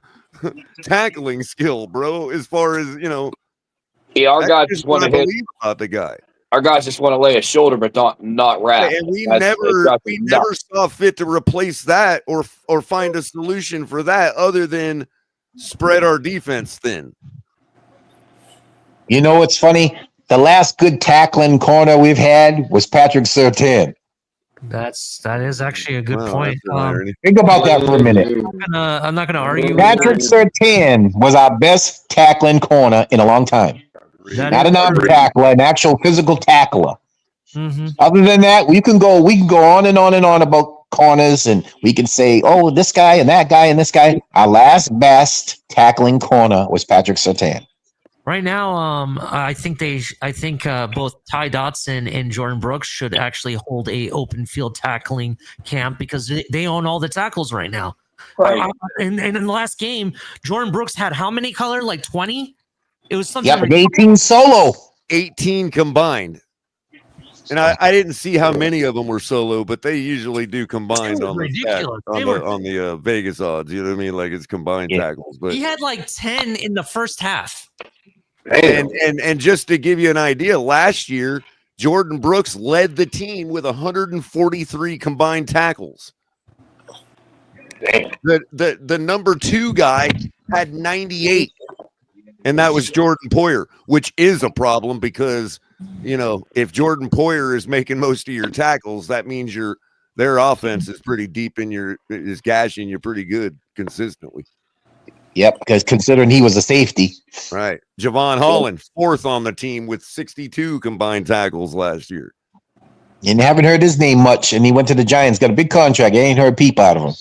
[SPEAKER 13] tackling skill, bro. As far as
[SPEAKER 4] yeah, our guys just want to hit
[SPEAKER 13] about the guy.
[SPEAKER 4] Our guys just want to lay a shoulder, but not wrap.
[SPEAKER 13] And we never saw fit to replace that or find a solution for that other than spread our defense thin.
[SPEAKER 9] You know what's funny? The last good tackling corner we've had was Patrick Surtain.
[SPEAKER 15] That is actually a good point.
[SPEAKER 9] Think about that for a minute.
[SPEAKER 15] I'm not gonna argue.
[SPEAKER 9] Patrick Surtain was our best tackling corner in a long time. Not an arm tackler, an actual physical tackler.
[SPEAKER 15] Mm-hmm.
[SPEAKER 9] Other than that, we can go on and on and on about corners, and we can say, oh, this guy and that guy and this guy. Our last best tackling corner was Patrick Surtain.
[SPEAKER 15] Right now, I think both Ty Dotson and Jordan Brooks should actually hold a open field tackling camp because they own all the tackles right now.
[SPEAKER 4] Right.
[SPEAKER 15] And in the last game, Jordan Brooks had how many color? Like 20? It was something.
[SPEAKER 9] Yep, 18 solo.
[SPEAKER 13] 18 combined. And I didn't see how many of them were solo, but they usually do combined on the Vegas odds. You know what I mean? Like it's combined tackles. But
[SPEAKER 15] he had like 10 in the first half.
[SPEAKER 13] And just to give you an idea, last year Jordan Brooks led the team with 143 combined tackles. The number 2 guy had 98. And that was Jordan Poyer, which is a problem because, if Jordan Poyer is making most of your tackles, that means their offense is pretty deep is gashing you pretty good consistently.
[SPEAKER 9] Yep, because considering he was a safety.
[SPEAKER 13] Right. Javon Holland, 4th on the team with 62 combined tackles last year.
[SPEAKER 9] And haven't heard his name much, and he went to the Giants, got a big contract. I ain't heard peep out of him.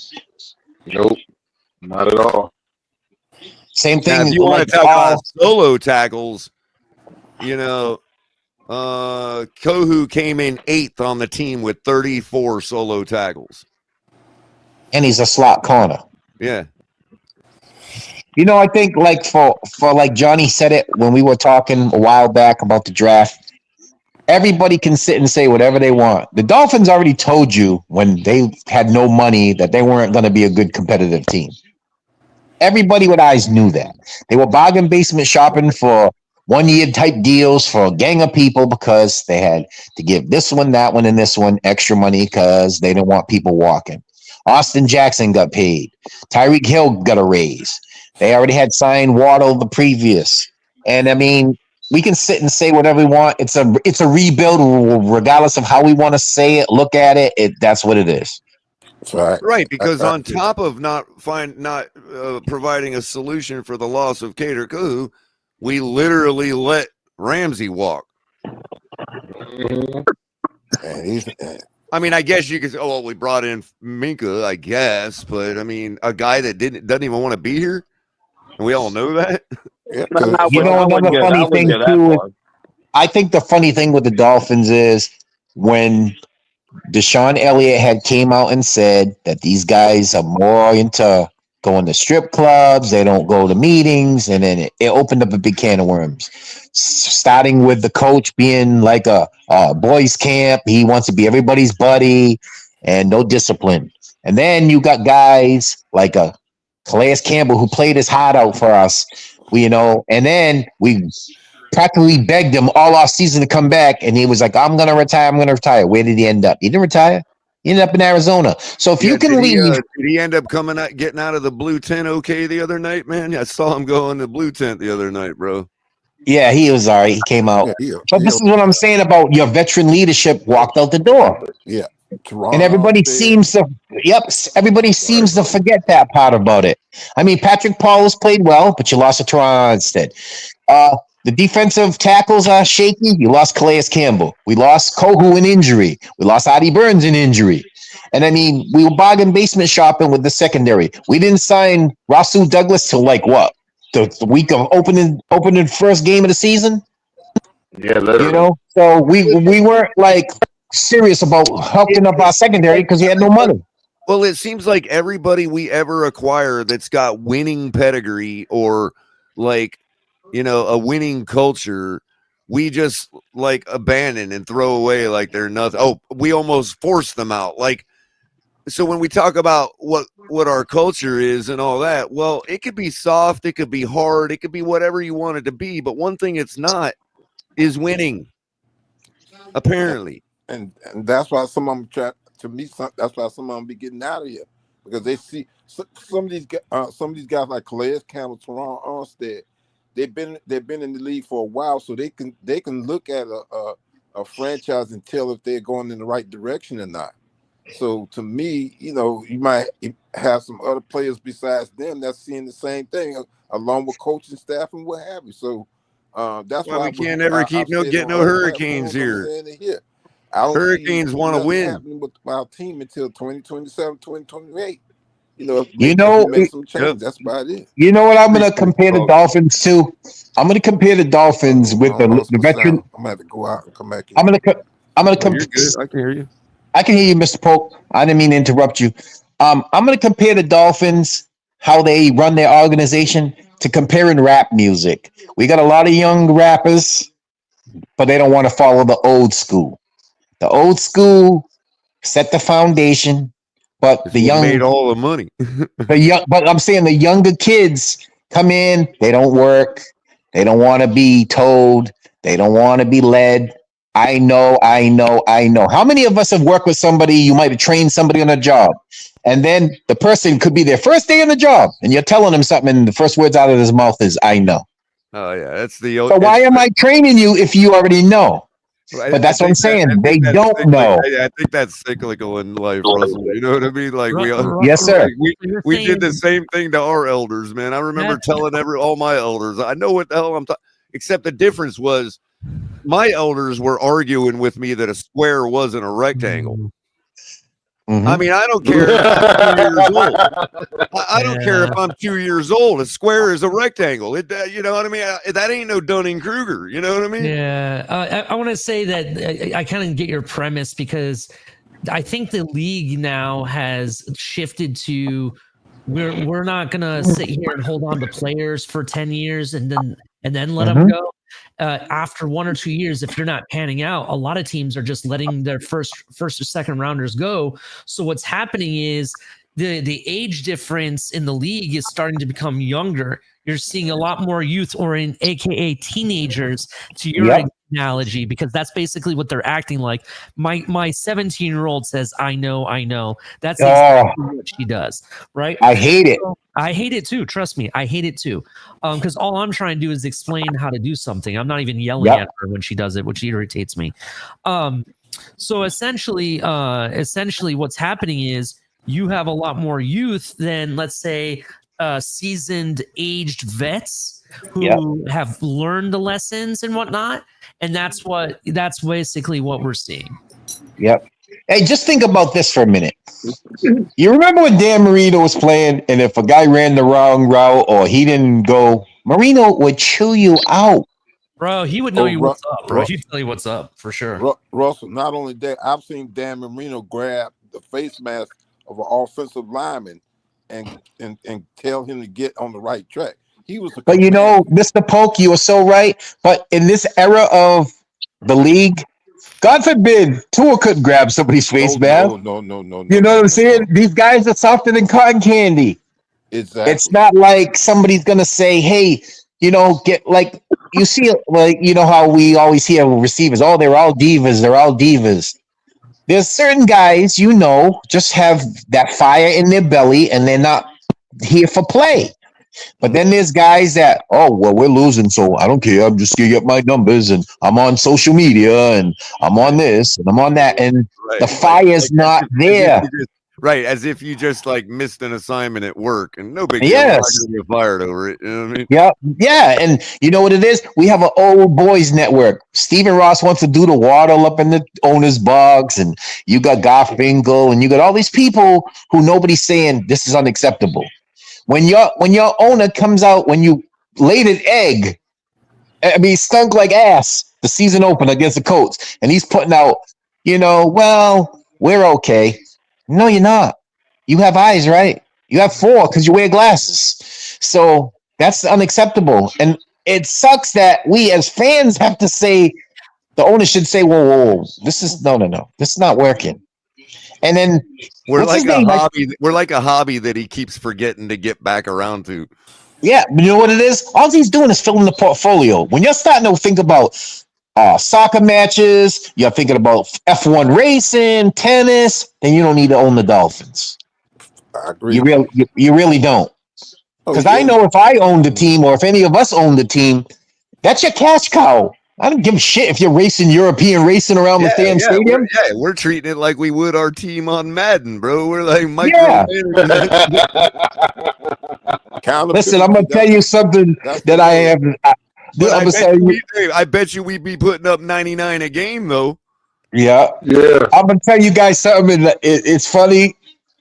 [SPEAKER 11] Nope, not at all.
[SPEAKER 9] Same thing.
[SPEAKER 13] Now, if you want to talk about solo tackles, Kohu came in 8th on the team with 34 solo tackles.
[SPEAKER 9] And he's a slot corner.
[SPEAKER 13] Yeah.
[SPEAKER 9] I think like for like Johnny said it when we were talking a while back about the draft, everybody can sit and say whatever they want. The Dolphins already told you when they had no money that they weren't going to be a good competitive team. Everybody with eyes knew that. They were bargain basement shopping for 1-year type deals for a gang of people because they had to give this one, that one, and this one extra money because they didn't want people walking. Austin Jackson got paid. Tyreek Hill got a raise. They already had signed Waddle the previous. And I mean, we can sit and say whatever we want. It's a rebuild regardless of how we want to say it, look at it. That's what it is.
[SPEAKER 13] Right, because on top of not providing a solution for the loss of Kader Kohu, we literally let Ramsey walk. I mean, I guess you could say, oh, well, we brought in Minka, I guess, but I mean, a guy that doesn't even want to be here, and we all know that.
[SPEAKER 9] Another funny thing too. I think the funny thing with the Dolphins is when Deshaun Elliott had came out and said that these guys are more into going to strip clubs, they don't go to meetings, and then it opened up a big can of worms. Starting with the coach being like a boys camp, he wants to be everybody's buddy and no discipline. And then you got guys like a Calais Campbell, who played his heart out for us. And then we practically begged him all off season to come back, and he was like, I'm gonna retire. Where did he end up? He didn't retire. He ended up in Arizona. So if you can leave,
[SPEAKER 13] did he end up getting out of the blue tent okay the other night, man? I saw him go in the blue tent the other night, bro.
[SPEAKER 9] Yeah, he was all right. He came out. But this is what I'm saying about your veteran leadership walked out the door.
[SPEAKER 17] Yeah.
[SPEAKER 9] And everybody seems to forget that part about it. I mean, Patrick Paulus played well, but you lost to Toronto instead. The defensive tackles are shaky. You lost Calais Campbell. We lost Kohu in injury. We lost Artie Burns in injury. And I mean, we were bargain basement shopping with the secondary. We didn't sign Rasul Douglas till like what? The week of opening first game of the season?
[SPEAKER 11] Yeah, literally.
[SPEAKER 9] So we weren't like serious about helping up our secondary because we had no money.
[SPEAKER 13] Well, it seems like everybody we ever acquire that's got winning pedigree or like, a winning culture, we just like abandon and throw away like they're nothing. Oh, we almost force them out. Like, so when we talk about what our culture is and all that, well, it could be soft, it could be hard, it could be whatever you want it to be. But one thing it's not is winning, apparently.
[SPEAKER 17] And that's why some of them that's why some of them be getting out of here, because they see some of these guys like Calais Campbell, Teron Armstead. They've been in the league for a while, so they can look at a franchise and tell if they're going in the right direction or not. So to me, you might have some other players besides them that's seeing the same thing, along with coaching staff and what have you. So that's why
[SPEAKER 13] we can't ever get no Hurricanes here. Hurricanes want to win.
[SPEAKER 17] Happening with our team until 2027, 2028. Make some change. That's about it.
[SPEAKER 9] You know what I'm going to compare the Dolphins to? I'm going to compare the Dolphins with the veteran.
[SPEAKER 17] I'm going to have to go out and come back in.
[SPEAKER 9] I'm going to compare.
[SPEAKER 13] I can hear you.
[SPEAKER 9] I can hear you, Mr. Polk. I didn't mean to interrupt you. I'm going to compare the Dolphins, how they run their organization, to comparing rap music. We got a lot of young rappers, but they don't want to follow the old school. The old school set the foundation, but the young
[SPEAKER 13] made all the money.
[SPEAKER 9] But I'm saying the younger kids come in, they don't work, they don't want to be told, they don't want to be led. I know. How many of us have worked with somebody, you might have trained somebody on a job, and then the person could be their first day on the job, and you're telling them something, and the first words out of his mouth is, I know.
[SPEAKER 13] Oh, yeah, that's the...
[SPEAKER 9] So why am I training you if you already know? But that's what I'm saying. They don't know.
[SPEAKER 13] I think that's cyclical in life, Russell. You know what I mean? Like
[SPEAKER 9] yes, sir.
[SPEAKER 13] We did the same thing to our elders, man. I remember telling all my elders, I know what the hell I'm talking. Except the difference was, my elders were arguing with me that a square wasn't a rectangle. Mm-hmm. I mean, I don't care if I'm 2 years old. I don't care if I'm 2 years old. A square is a rectangle. You know what I mean? That ain't no Dunning-Kruger. You know what I mean?
[SPEAKER 15] Yeah. I want to say that I kind of get your premise, because I think the league now has shifted to we're not going to sit here and hold on to players for 10 years and then let them go. After 1 or 2 years, if you're not panning out, a lot of teams are just letting their first or second rounders go. So what's happening is the age difference in the league is starting to become younger. You're seeing a lot more youth, or in AKA teenagers, to your analogy, because that's basically what they're acting like. My 17-year-old says, I know. That's exactly what she does, right?
[SPEAKER 9] I hate it.
[SPEAKER 15] I hate it too. Trust me, I hate it too. Because all I'm trying to do is explain how to do something. I'm not even yelling at her when she does it, which irritates me. So essentially, what's happening is you have a lot more youth than, let's say, seasoned, aged vets who have learned the lessons and whatnot. And that's basically what we're seeing.
[SPEAKER 9] Yep. Hey, just think about this for a minute. You remember when Dan Marino was playing, and if a guy ran the wrong route or he didn't go, Marino would chew you out.
[SPEAKER 15] Bro, he would know what's up, bro. He'd tell you what's up for sure.
[SPEAKER 17] Russell, not only that, I've seen Dan Marino grab the face mask of an offensive lineman and tell him to get on the right track. He was
[SPEAKER 9] But you know, Mr. Polk, you are so right. But in this era of the league, God forbid Tua couldn't grab somebody's face mask.
[SPEAKER 17] No.
[SPEAKER 9] You know what I'm saying? These guys are softer than cotton candy.
[SPEAKER 17] Exactly.
[SPEAKER 9] It's not like somebody's gonna say, "Hey, get like you see, like how we always hear receivers. Oh, they're all divas. They're all divas." There's certain guys, just have that fire in their belly, and they're not here for play. But then there's guys that, oh, well, we're losing, so I don't care. I'm just gonna get my numbers, and I'm on social media, and I'm on this, and I'm on that, and the fire's not there.
[SPEAKER 13] As if you just like missed an assignment at work, and no big deal.
[SPEAKER 9] Yes.
[SPEAKER 13] We're not gonna get fired over it. You know what I mean?
[SPEAKER 9] Yeah, and you know what it is? We have an old boys network. Stephen Ross wants to do the waddle up in the owner's box, and you got Garfinkel, and you got all these people who nobody's saying this is unacceptable. When your owner comes out, when you laid an egg, I mean, stunk like ass the season opener against the Colts, and he's putting out, well, we're okay. No, you're not. You have eyes, right? You have 4 because you wear glasses. So that's unacceptable. And it sucks that we as fans have to say, the owner should say, whoa, this is no. This is not working. And then
[SPEAKER 13] we're like a hobby. We're like a hobby that he keeps forgetting to get back around to.
[SPEAKER 9] Yeah, but you know what it is? All he's doing is filling the portfolio. When you're starting to think about soccer matches, you're thinking about F1 racing, tennis, then you don't need to own the Dolphins.
[SPEAKER 17] I agree.
[SPEAKER 9] You really don't. Because I know if I owned the team, or if any of us owned the team, that's your cash cow. I don't give a shit if you're racing European racing around the damn stadium.
[SPEAKER 13] We're treating it like we would our team on Madden, bro. We're like micro.
[SPEAKER 9] Listen, I'm gonna tell you something that I have.
[SPEAKER 13] I bet you we'd be putting up 99 a game, though.
[SPEAKER 9] Yeah. I'm gonna tell you guys something. It's funny,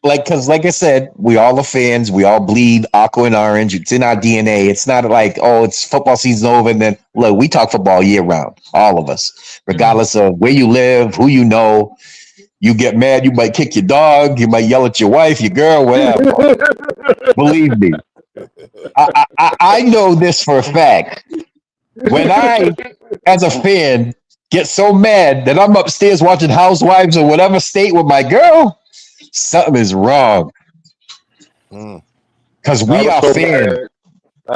[SPEAKER 9] because like I said, we all are fans. We all bleed aqua and orange. It's in our DNA. It's not like, oh, it's football season over, and then look, we talk football year round, all of us, regardless of where you live, who you know. You get mad, you might kick your dog, you might yell at your wife, your girl, whatever. Believe me, I know this for a fact. When I, as a fan, get so mad that I'm upstairs watching Housewives or whatever state with my girl, something is wrong. Because we are fans.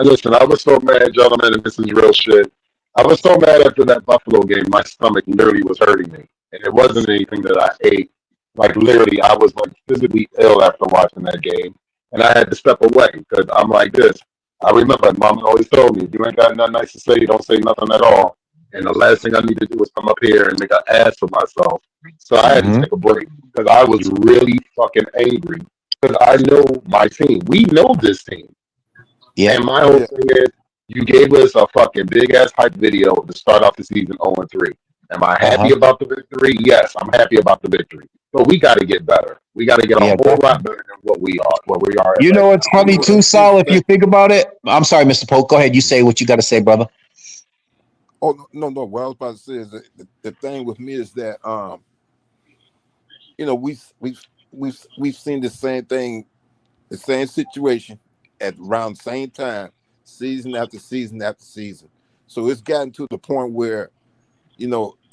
[SPEAKER 11] Listen, I was so mad, gentlemen, and this is real shit. I was so mad after that Buffalo game, my stomach literally was hurting me. And it wasn't anything that I ate. Like, literally, I was like physically ill after watching that game. And I had to step away because I'm like this. I remember Mom always told me, if you ain't got nothing nice to say, you don't say nothing at all. And the last thing I need to do is come up here and make an ass of myself. So I had to take a break because I was really fucking angry because I know my team. We know this team.
[SPEAKER 9] Yeah.
[SPEAKER 11] And my whole thing is, you gave us a fucking big ass hype video to start off the season 0-3. Am I happy about the victory? Yes, I'm happy about the victory. But we got to get better. We got to get a whole lot better than what we are.
[SPEAKER 9] You know what's funny too, Saul, if you think about it? I'm sorry, Mr. Polk. Go ahead. You say what you got to say, brother.
[SPEAKER 17] Oh, no. What I was about to say is that the thing with me is that, we've seen the same thing, the same situation at around the same time, season after season after season. So it's gotten to the point where,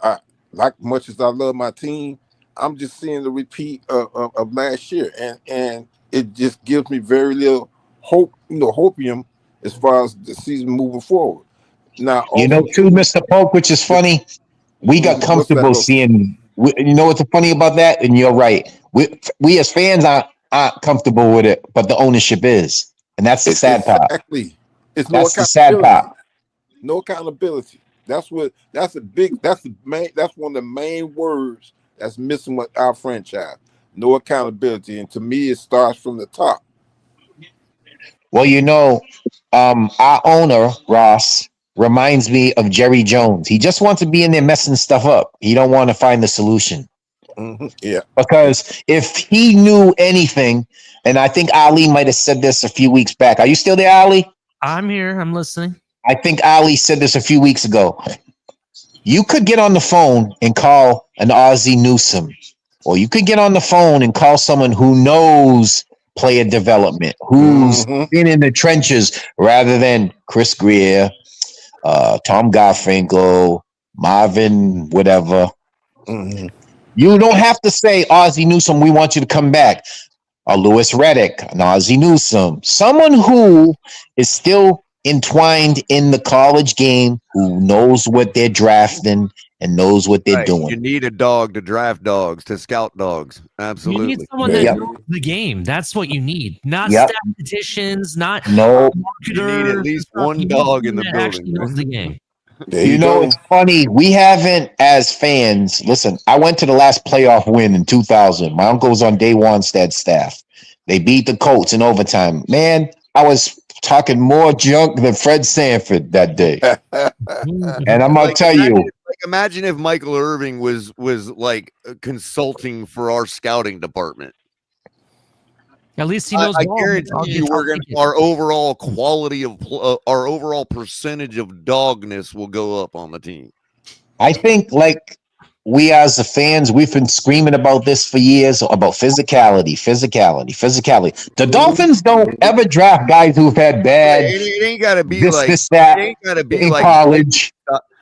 [SPEAKER 17] I, like much as I love my team, I'm just seeing the repeat of last year, and it just gives me very little hope, hopium as far as the season moving forward. Now,
[SPEAKER 9] too, Mr. Polk, which is funny, we got comfortable seeing. You know what's funny about that? And you're right. We as fans aren't comfortable with it, but the ownership is, and that's the sad part.
[SPEAKER 17] Exactly, it's
[SPEAKER 9] that's the sad part.
[SPEAKER 17] No accountability. That's one of the main words that's missing with our franchise. No accountability, and to me, it starts from the top.
[SPEAKER 9] Well, our owner Ross reminds me of Jerry Jones. He just wants to be in there messing stuff up. He don't want to find the solution.
[SPEAKER 17] Yeah.
[SPEAKER 9] Because if he knew anything, and I think Ali might have said this a few weeks back. Are you still there, Ali?
[SPEAKER 15] I'm here. I'm listening.
[SPEAKER 9] I think Ali said this a few weeks ago. You could get on the phone and call an Ozzie Newsome, or you could get on the phone and call someone who knows player development, who's been in the trenches, rather than Chris Greer, Tom Garfinkel, Marvin, whatever. You don't have to say, Ozzie Newsome, we want you to come back. a Lewis Reddick, an Ozzie Newsome, someone who is still entwined in the college game, who knows what they're drafting and knows what they're
[SPEAKER 13] Right. You
[SPEAKER 9] doing.
[SPEAKER 13] need a dog to draft dogs, to scout dogs.
[SPEAKER 15] You need
[SPEAKER 13] Absolutely.
[SPEAKER 15] someone that knows the game. That's what you need. Not
[SPEAKER 9] Yep.
[SPEAKER 15] statisticians, not
[SPEAKER 9] No.
[SPEAKER 13] You need at
[SPEAKER 15] marketers.
[SPEAKER 13] least
[SPEAKER 15] and stuff.
[SPEAKER 13] one
[SPEAKER 15] You need
[SPEAKER 13] dog in
[SPEAKER 15] someone
[SPEAKER 13] the
[SPEAKER 15] that actually
[SPEAKER 13] building.
[SPEAKER 15] knows the game.
[SPEAKER 17] There
[SPEAKER 9] You
[SPEAKER 17] you
[SPEAKER 9] know,
[SPEAKER 17] go.
[SPEAKER 9] it's funny. We haven't, as fans, listen, I went to the last playoff win in 2000. My uncle was on Dave Wanstead's staff. They beat the Colts in overtime. Man, I was talking more junk than Fred Sanford that day. And I'm going to tell you.
[SPEAKER 13] Imagine if Michael Irving was like consulting for our scouting department.
[SPEAKER 15] At least he knows.
[SPEAKER 13] I guarantee you, our overall quality of our overall percentage of dogness will go up on the team.
[SPEAKER 9] I think, like, we as the fans, we've been screaming about this for years, about physicality. The Dolphins don't ever draft guys who've had bad
[SPEAKER 13] It ain't got to be
[SPEAKER 9] this,
[SPEAKER 13] like
[SPEAKER 9] that,
[SPEAKER 13] it ain't got to be
[SPEAKER 9] in
[SPEAKER 13] like
[SPEAKER 9] college.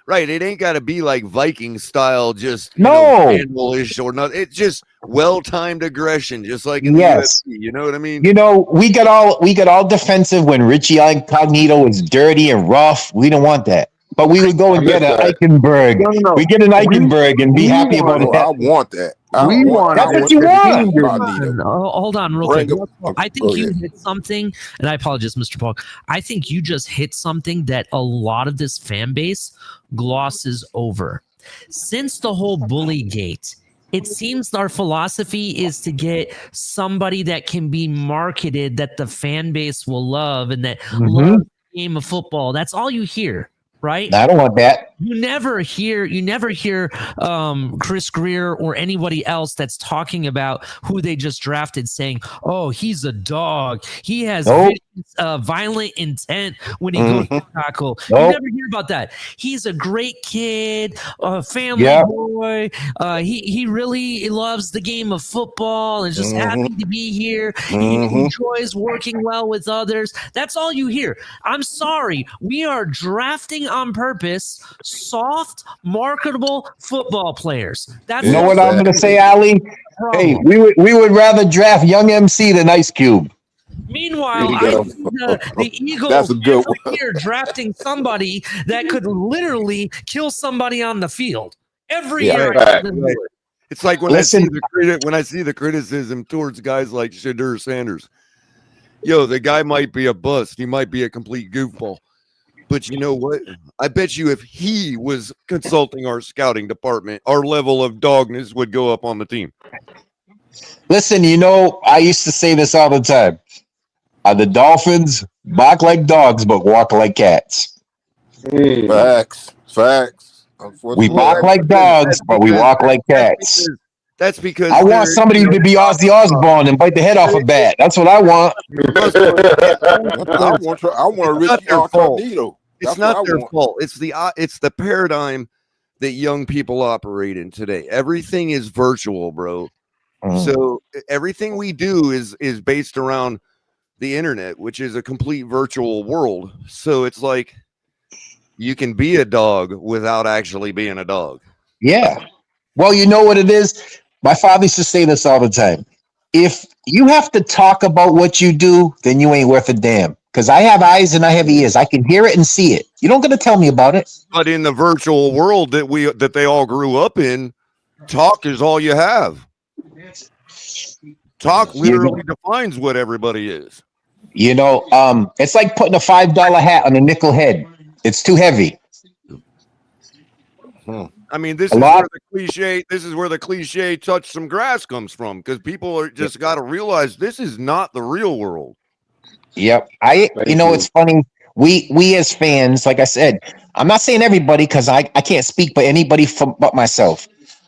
[SPEAKER 13] Right, it ain't got to be like Viking style, just animal-ish or not. It's just well-timed aggression, just like in the UFC. You know what I mean?
[SPEAKER 9] You know, we got all defensive when Richie Incognito was dirty and rough. We don't want that. But we would go and get an Eichenberg.
[SPEAKER 17] No.
[SPEAKER 9] We get an Eichenberg and be happy about it.
[SPEAKER 17] I want that.
[SPEAKER 9] That's what you want.
[SPEAKER 15] Hold on, real
[SPEAKER 17] Bring
[SPEAKER 15] quick.
[SPEAKER 17] him.
[SPEAKER 15] I think you hit something, and I apologize, Mr. Paul. I think you just hit something that a lot of this fan base glosses over. Since the whole bully gate, it seems our philosophy is to get somebody that can be marketed, that the fan base will love, and that loves the game of football. That's all you hear. Right?
[SPEAKER 9] I don't want that.
[SPEAKER 15] You never hear Chris Greer or anybody else that's talking about who they just drafted saying, "Oh, he's a dog. He has violent intent when he goes to tackle." You never hear about that. He's a great kid, a family boy. He really loves the game of football and just happy to be here. He enjoys working well with others. That's all you hear. I'm sorry. We are drafting on purpose soft, marketable football players. That's
[SPEAKER 9] You know what I'm going to say, Ali? Hey, we would rather draft Young MC than Ice Cube.
[SPEAKER 15] Meanwhile, the Eagles every year drafting somebody that could literally kill somebody on the field. Every year.
[SPEAKER 13] It's like when I see the criticism towards guys like Shadur Sanders. Yo, the guy might be a bust. He might be a complete goofball. But you know what? I bet you if he was consulting our scouting department, our level of dogness would go up on the team.
[SPEAKER 9] Listen, you know, I used to say this all the time. The Dolphins bark like dogs, but walk like cats.
[SPEAKER 17] Facts.
[SPEAKER 9] We bark like dogs, but we walk like cats.
[SPEAKER 13] That's because
[SPEAKER 9] I want somebody to be Ozzy Osbourne and bite the head off a bat. That's what I want.
[SPEAKER 17] I want a Richie Incognito.
[SPEAKER 13] It's not their fault. It's the paradigm that young people operate in today. Everything is virtual, bro. So everything we do is based around the internet, which is a complete virtual world. So it's like you can be a dog without actually being a dog.
[SPEAKER 9] Yeah. Well, you know what it is? My father used to say this all the time. If you have to talk about what you do, then you ain't worth a damn. Because I have eyes and I have ears. I can hear it and see it. You don't got to tell me about it.
[SPEAKER 13] But in the virtual world that they all grew up in, talk is all you have. Talk literally defines what everybody is.
[SPEAKER 9] You know, it's like putting a $5 hat on a nickel head. It's too heavy.
[SPEAKER 13] I mean, this is where the cliche touch some grass comes from, because people are just got to realize this is not the real world.
[SPEAKER 9] Yep. It's funny. We as fans, like I said, I'm not saying everybody because I can't speak for anybody but myself.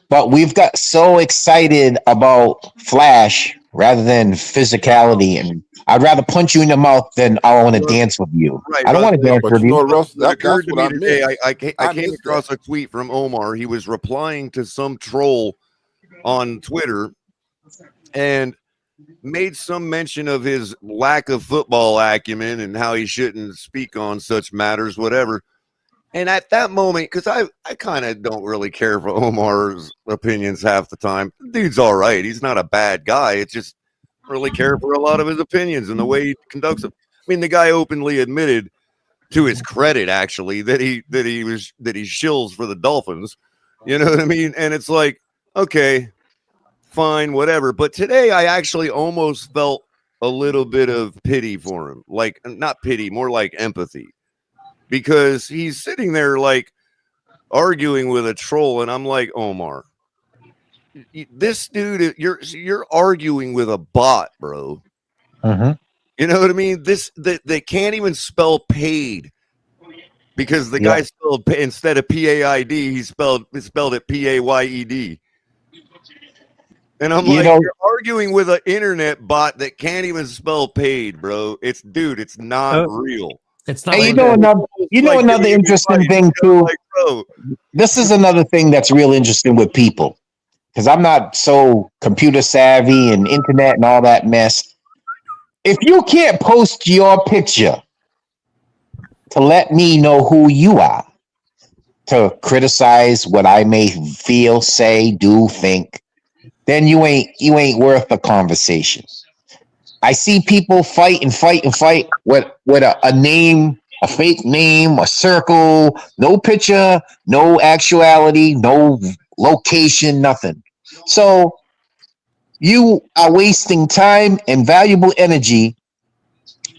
[SPEAKER 9] But we've got so excited about flash rather than physicality, and I'd rather punch you in the mouth than I want to dance with you.
[SPEAKER 13] Right,
[SPEAKER 9] I don't want to dance with you.
[SPEAKER 13] It occurred to me today. I came across a tweet from Omar. He was replying to some troll on Twitter and made some mention of his lack of football acumen and how he shouldn't speak on such matters, whatever. And at that moment, because I kind of don't really care for Omar's opinions half the time. The dude's all right. He's not a bad guy. It's just really care for a lot of his opinions and the way he conducts them. I mean, the guy openly admitted, to his credit, actually, that he shills for the Dolphins. You know what I mean? And it's like, okay, fine, whatever. But today, I actually almost felt a little bit of pity for him. Like, not pity, more like empathy, because he's sitting there like arguing with a troll, and I'm like, Omar, this dude, you're arguing with a bot, bro. You know what I mean? They can't even spell paid, because the guy spelled instead of PAID, he spelled it PAYED. And I'm like, you're arguing with an internet bot that can't even spell paid, bro. It's not real.
[SPEAKER 15] It's not.
[SPEAKER 9] Hey,
[SPEAKER 15] like
[SPEAKER 9] another interesting thing too. This is another thing that's real interesting with people, because I'm not so computer savvy and internet and all that mess. If you can't post your picture to let me know who you are, to criticize what I may feel, say, do, think, then you ain't worth the conversation. I see people fight with a name, a fake name, a circle, no picture, no actuality, no location, nothing. So you are wasting time and valuable energy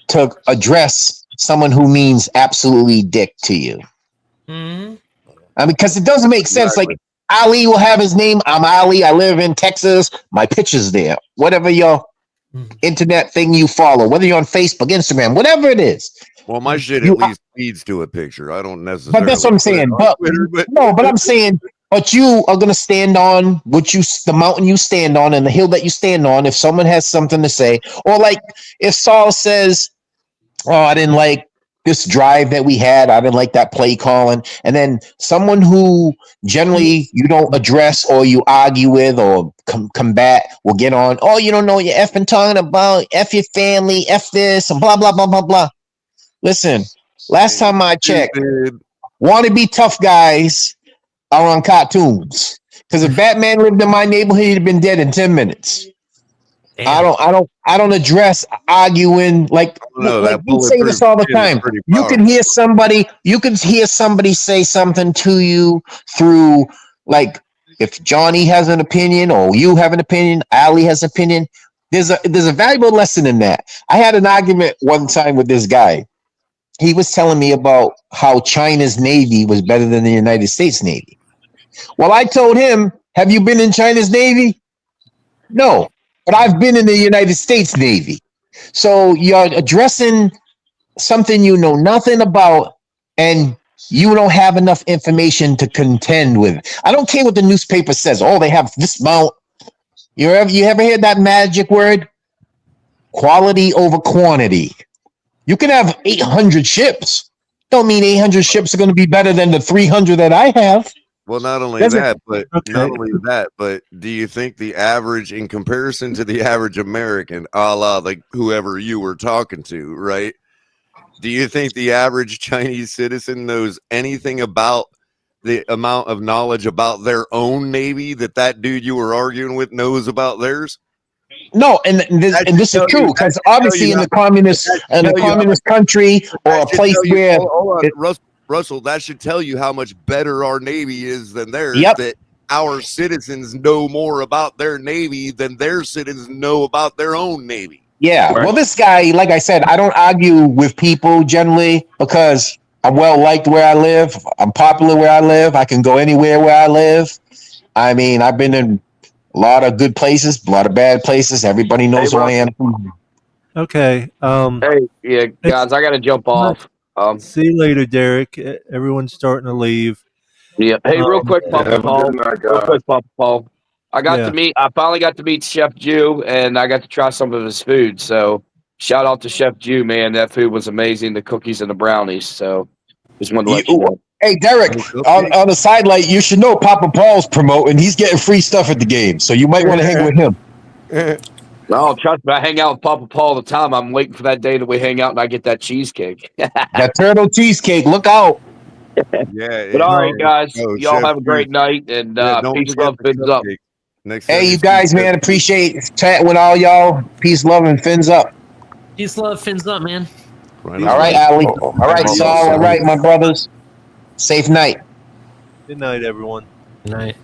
[SPEAKER 9] to address someone who means absolutely dick to you. I mean, because it doesn't make sense. Like, Ali will have his name. I'm Ali. I live in Texas. My picture's there. Whatever your internet thing you follow, whether you're on Facebook, Instagram, whatever it is.
[SPEAKER 13] Well, my shit at least leads to a picture. I don't necessarily.
[SPEAKER 9] But that's what I'm saying. But I'm saying, but you are gonna stand on the mountain you stand on and the hill that you stand on. If someone has something to say, or like if Saul says, "Oh, I didn't like this drive that we had. I didn't like that play calling," and then someone who generally you don't address or you argue with or combat will get on. Oh, you don't know what you're effing talking about. F your family. F this and blah blah blah blah blah. Listen, last time I checked, wannabe tough guys are on cartoons. Because if Batman lived in my neighborhood, he'd have been dead in 10 minutes. Damn. I don't address arguing like we say this all the time. You can hear somebody say something to you through, like, if Johnny has an opinion or you have an opinion, Ali has an opinion. There's a valuable lesson in that. I had an argument one time with this guy. He was telling me about how China's Navy was better than the United States Navy. Well, I told him, have you been in China's Navy? No, but I've been in the United States Navy. So you're addressing something you know nothing about, and you don't have enough information to contend with. I don't care what the newspaper says. Oh, they have this amount. You ever heard that magic word? Quality over quantity. You can have 800 ships. Don't mean 800 ships are going to be better than the 300 that I have.
[SPEAKER 13] Well, not only that, but do you think the average, in comparison to the average American, a la like whoever you were talking to, right? Do you think the average Chinese citizen knows anything about the amount of knowledge about their own Navy that dude you were arguing with knows about theirs?
[SPEAKER 9] No, and this is true, because obviously in the communist country or a place where
[SPEAKER 13] Russell, that should tell you how much better our Navy is than theirs.
[SPEAKER 9] Yep.
[SPEAKER 13] That our citizens know more about their Navy than their citizens know about their own Navy.
[SPEAKER 9] Yeah. Right. Well, this guy, like I said, I don't argue with people generally because I'm well liked where I live. I'm popular where I live. I can go anywhere where I live. I mean, I've been in a lot of good places, a lot of bad places. Everybody knows who I am.
[SPEAKER 3] Okay.
[SPEAKER 4] Hey, guys, I got to jump off.
[SPEAKER 3] See you later, Derek. Everyone's starting to leave.
[SPEAKER 4] Yeah. Hey, real quick, Papa Paul. I finally got to meet Chef Jew, and I got to try some of his food. So shout out to Chef Jew, man. That food was amazing. The cookies and the brownies. So just wanted to let you know.
[SPEAKER 9] Hey, Derek, on the sidelight, you should know Papa Paul's promoting. He's getting free stuff at the game, so you might want to hang with him.
[SPEAKER 4] No, trust me, I hang out with Papa Paul all the time. I'm waiting for that day that we hang out and I get that cheesecake.
[SPEAKER 9] That turtle cheesecake, look out.
[SPEAKER 4] Yeah. But all right, guys, y'all have a great night, and peace, love, fins up.
[SPEAKER 13] Next
[SPEAKER 9] Hey,
[SPEAKER 13] time
[SPEAKER 9] you
[SPEAKER 13] see
[SPEAKER 9] guys, man, appreciate chatting with all y'all. Peace, love, and fins up.
[SPEAKER 15] Peace, love, fins up, man.
[SPEAKER 13] Right
[SPEAKER 9] All right, Ali. All right,
[SPEAKER 3] See
[SPEAKER 9] Saul.
[SPEAKER 3] y'all.
[SPEAKER 9] All right, my brothers. Safe night.
[SPEAKER 3] Good night, everyone.
[SPEAKER 15] Good night.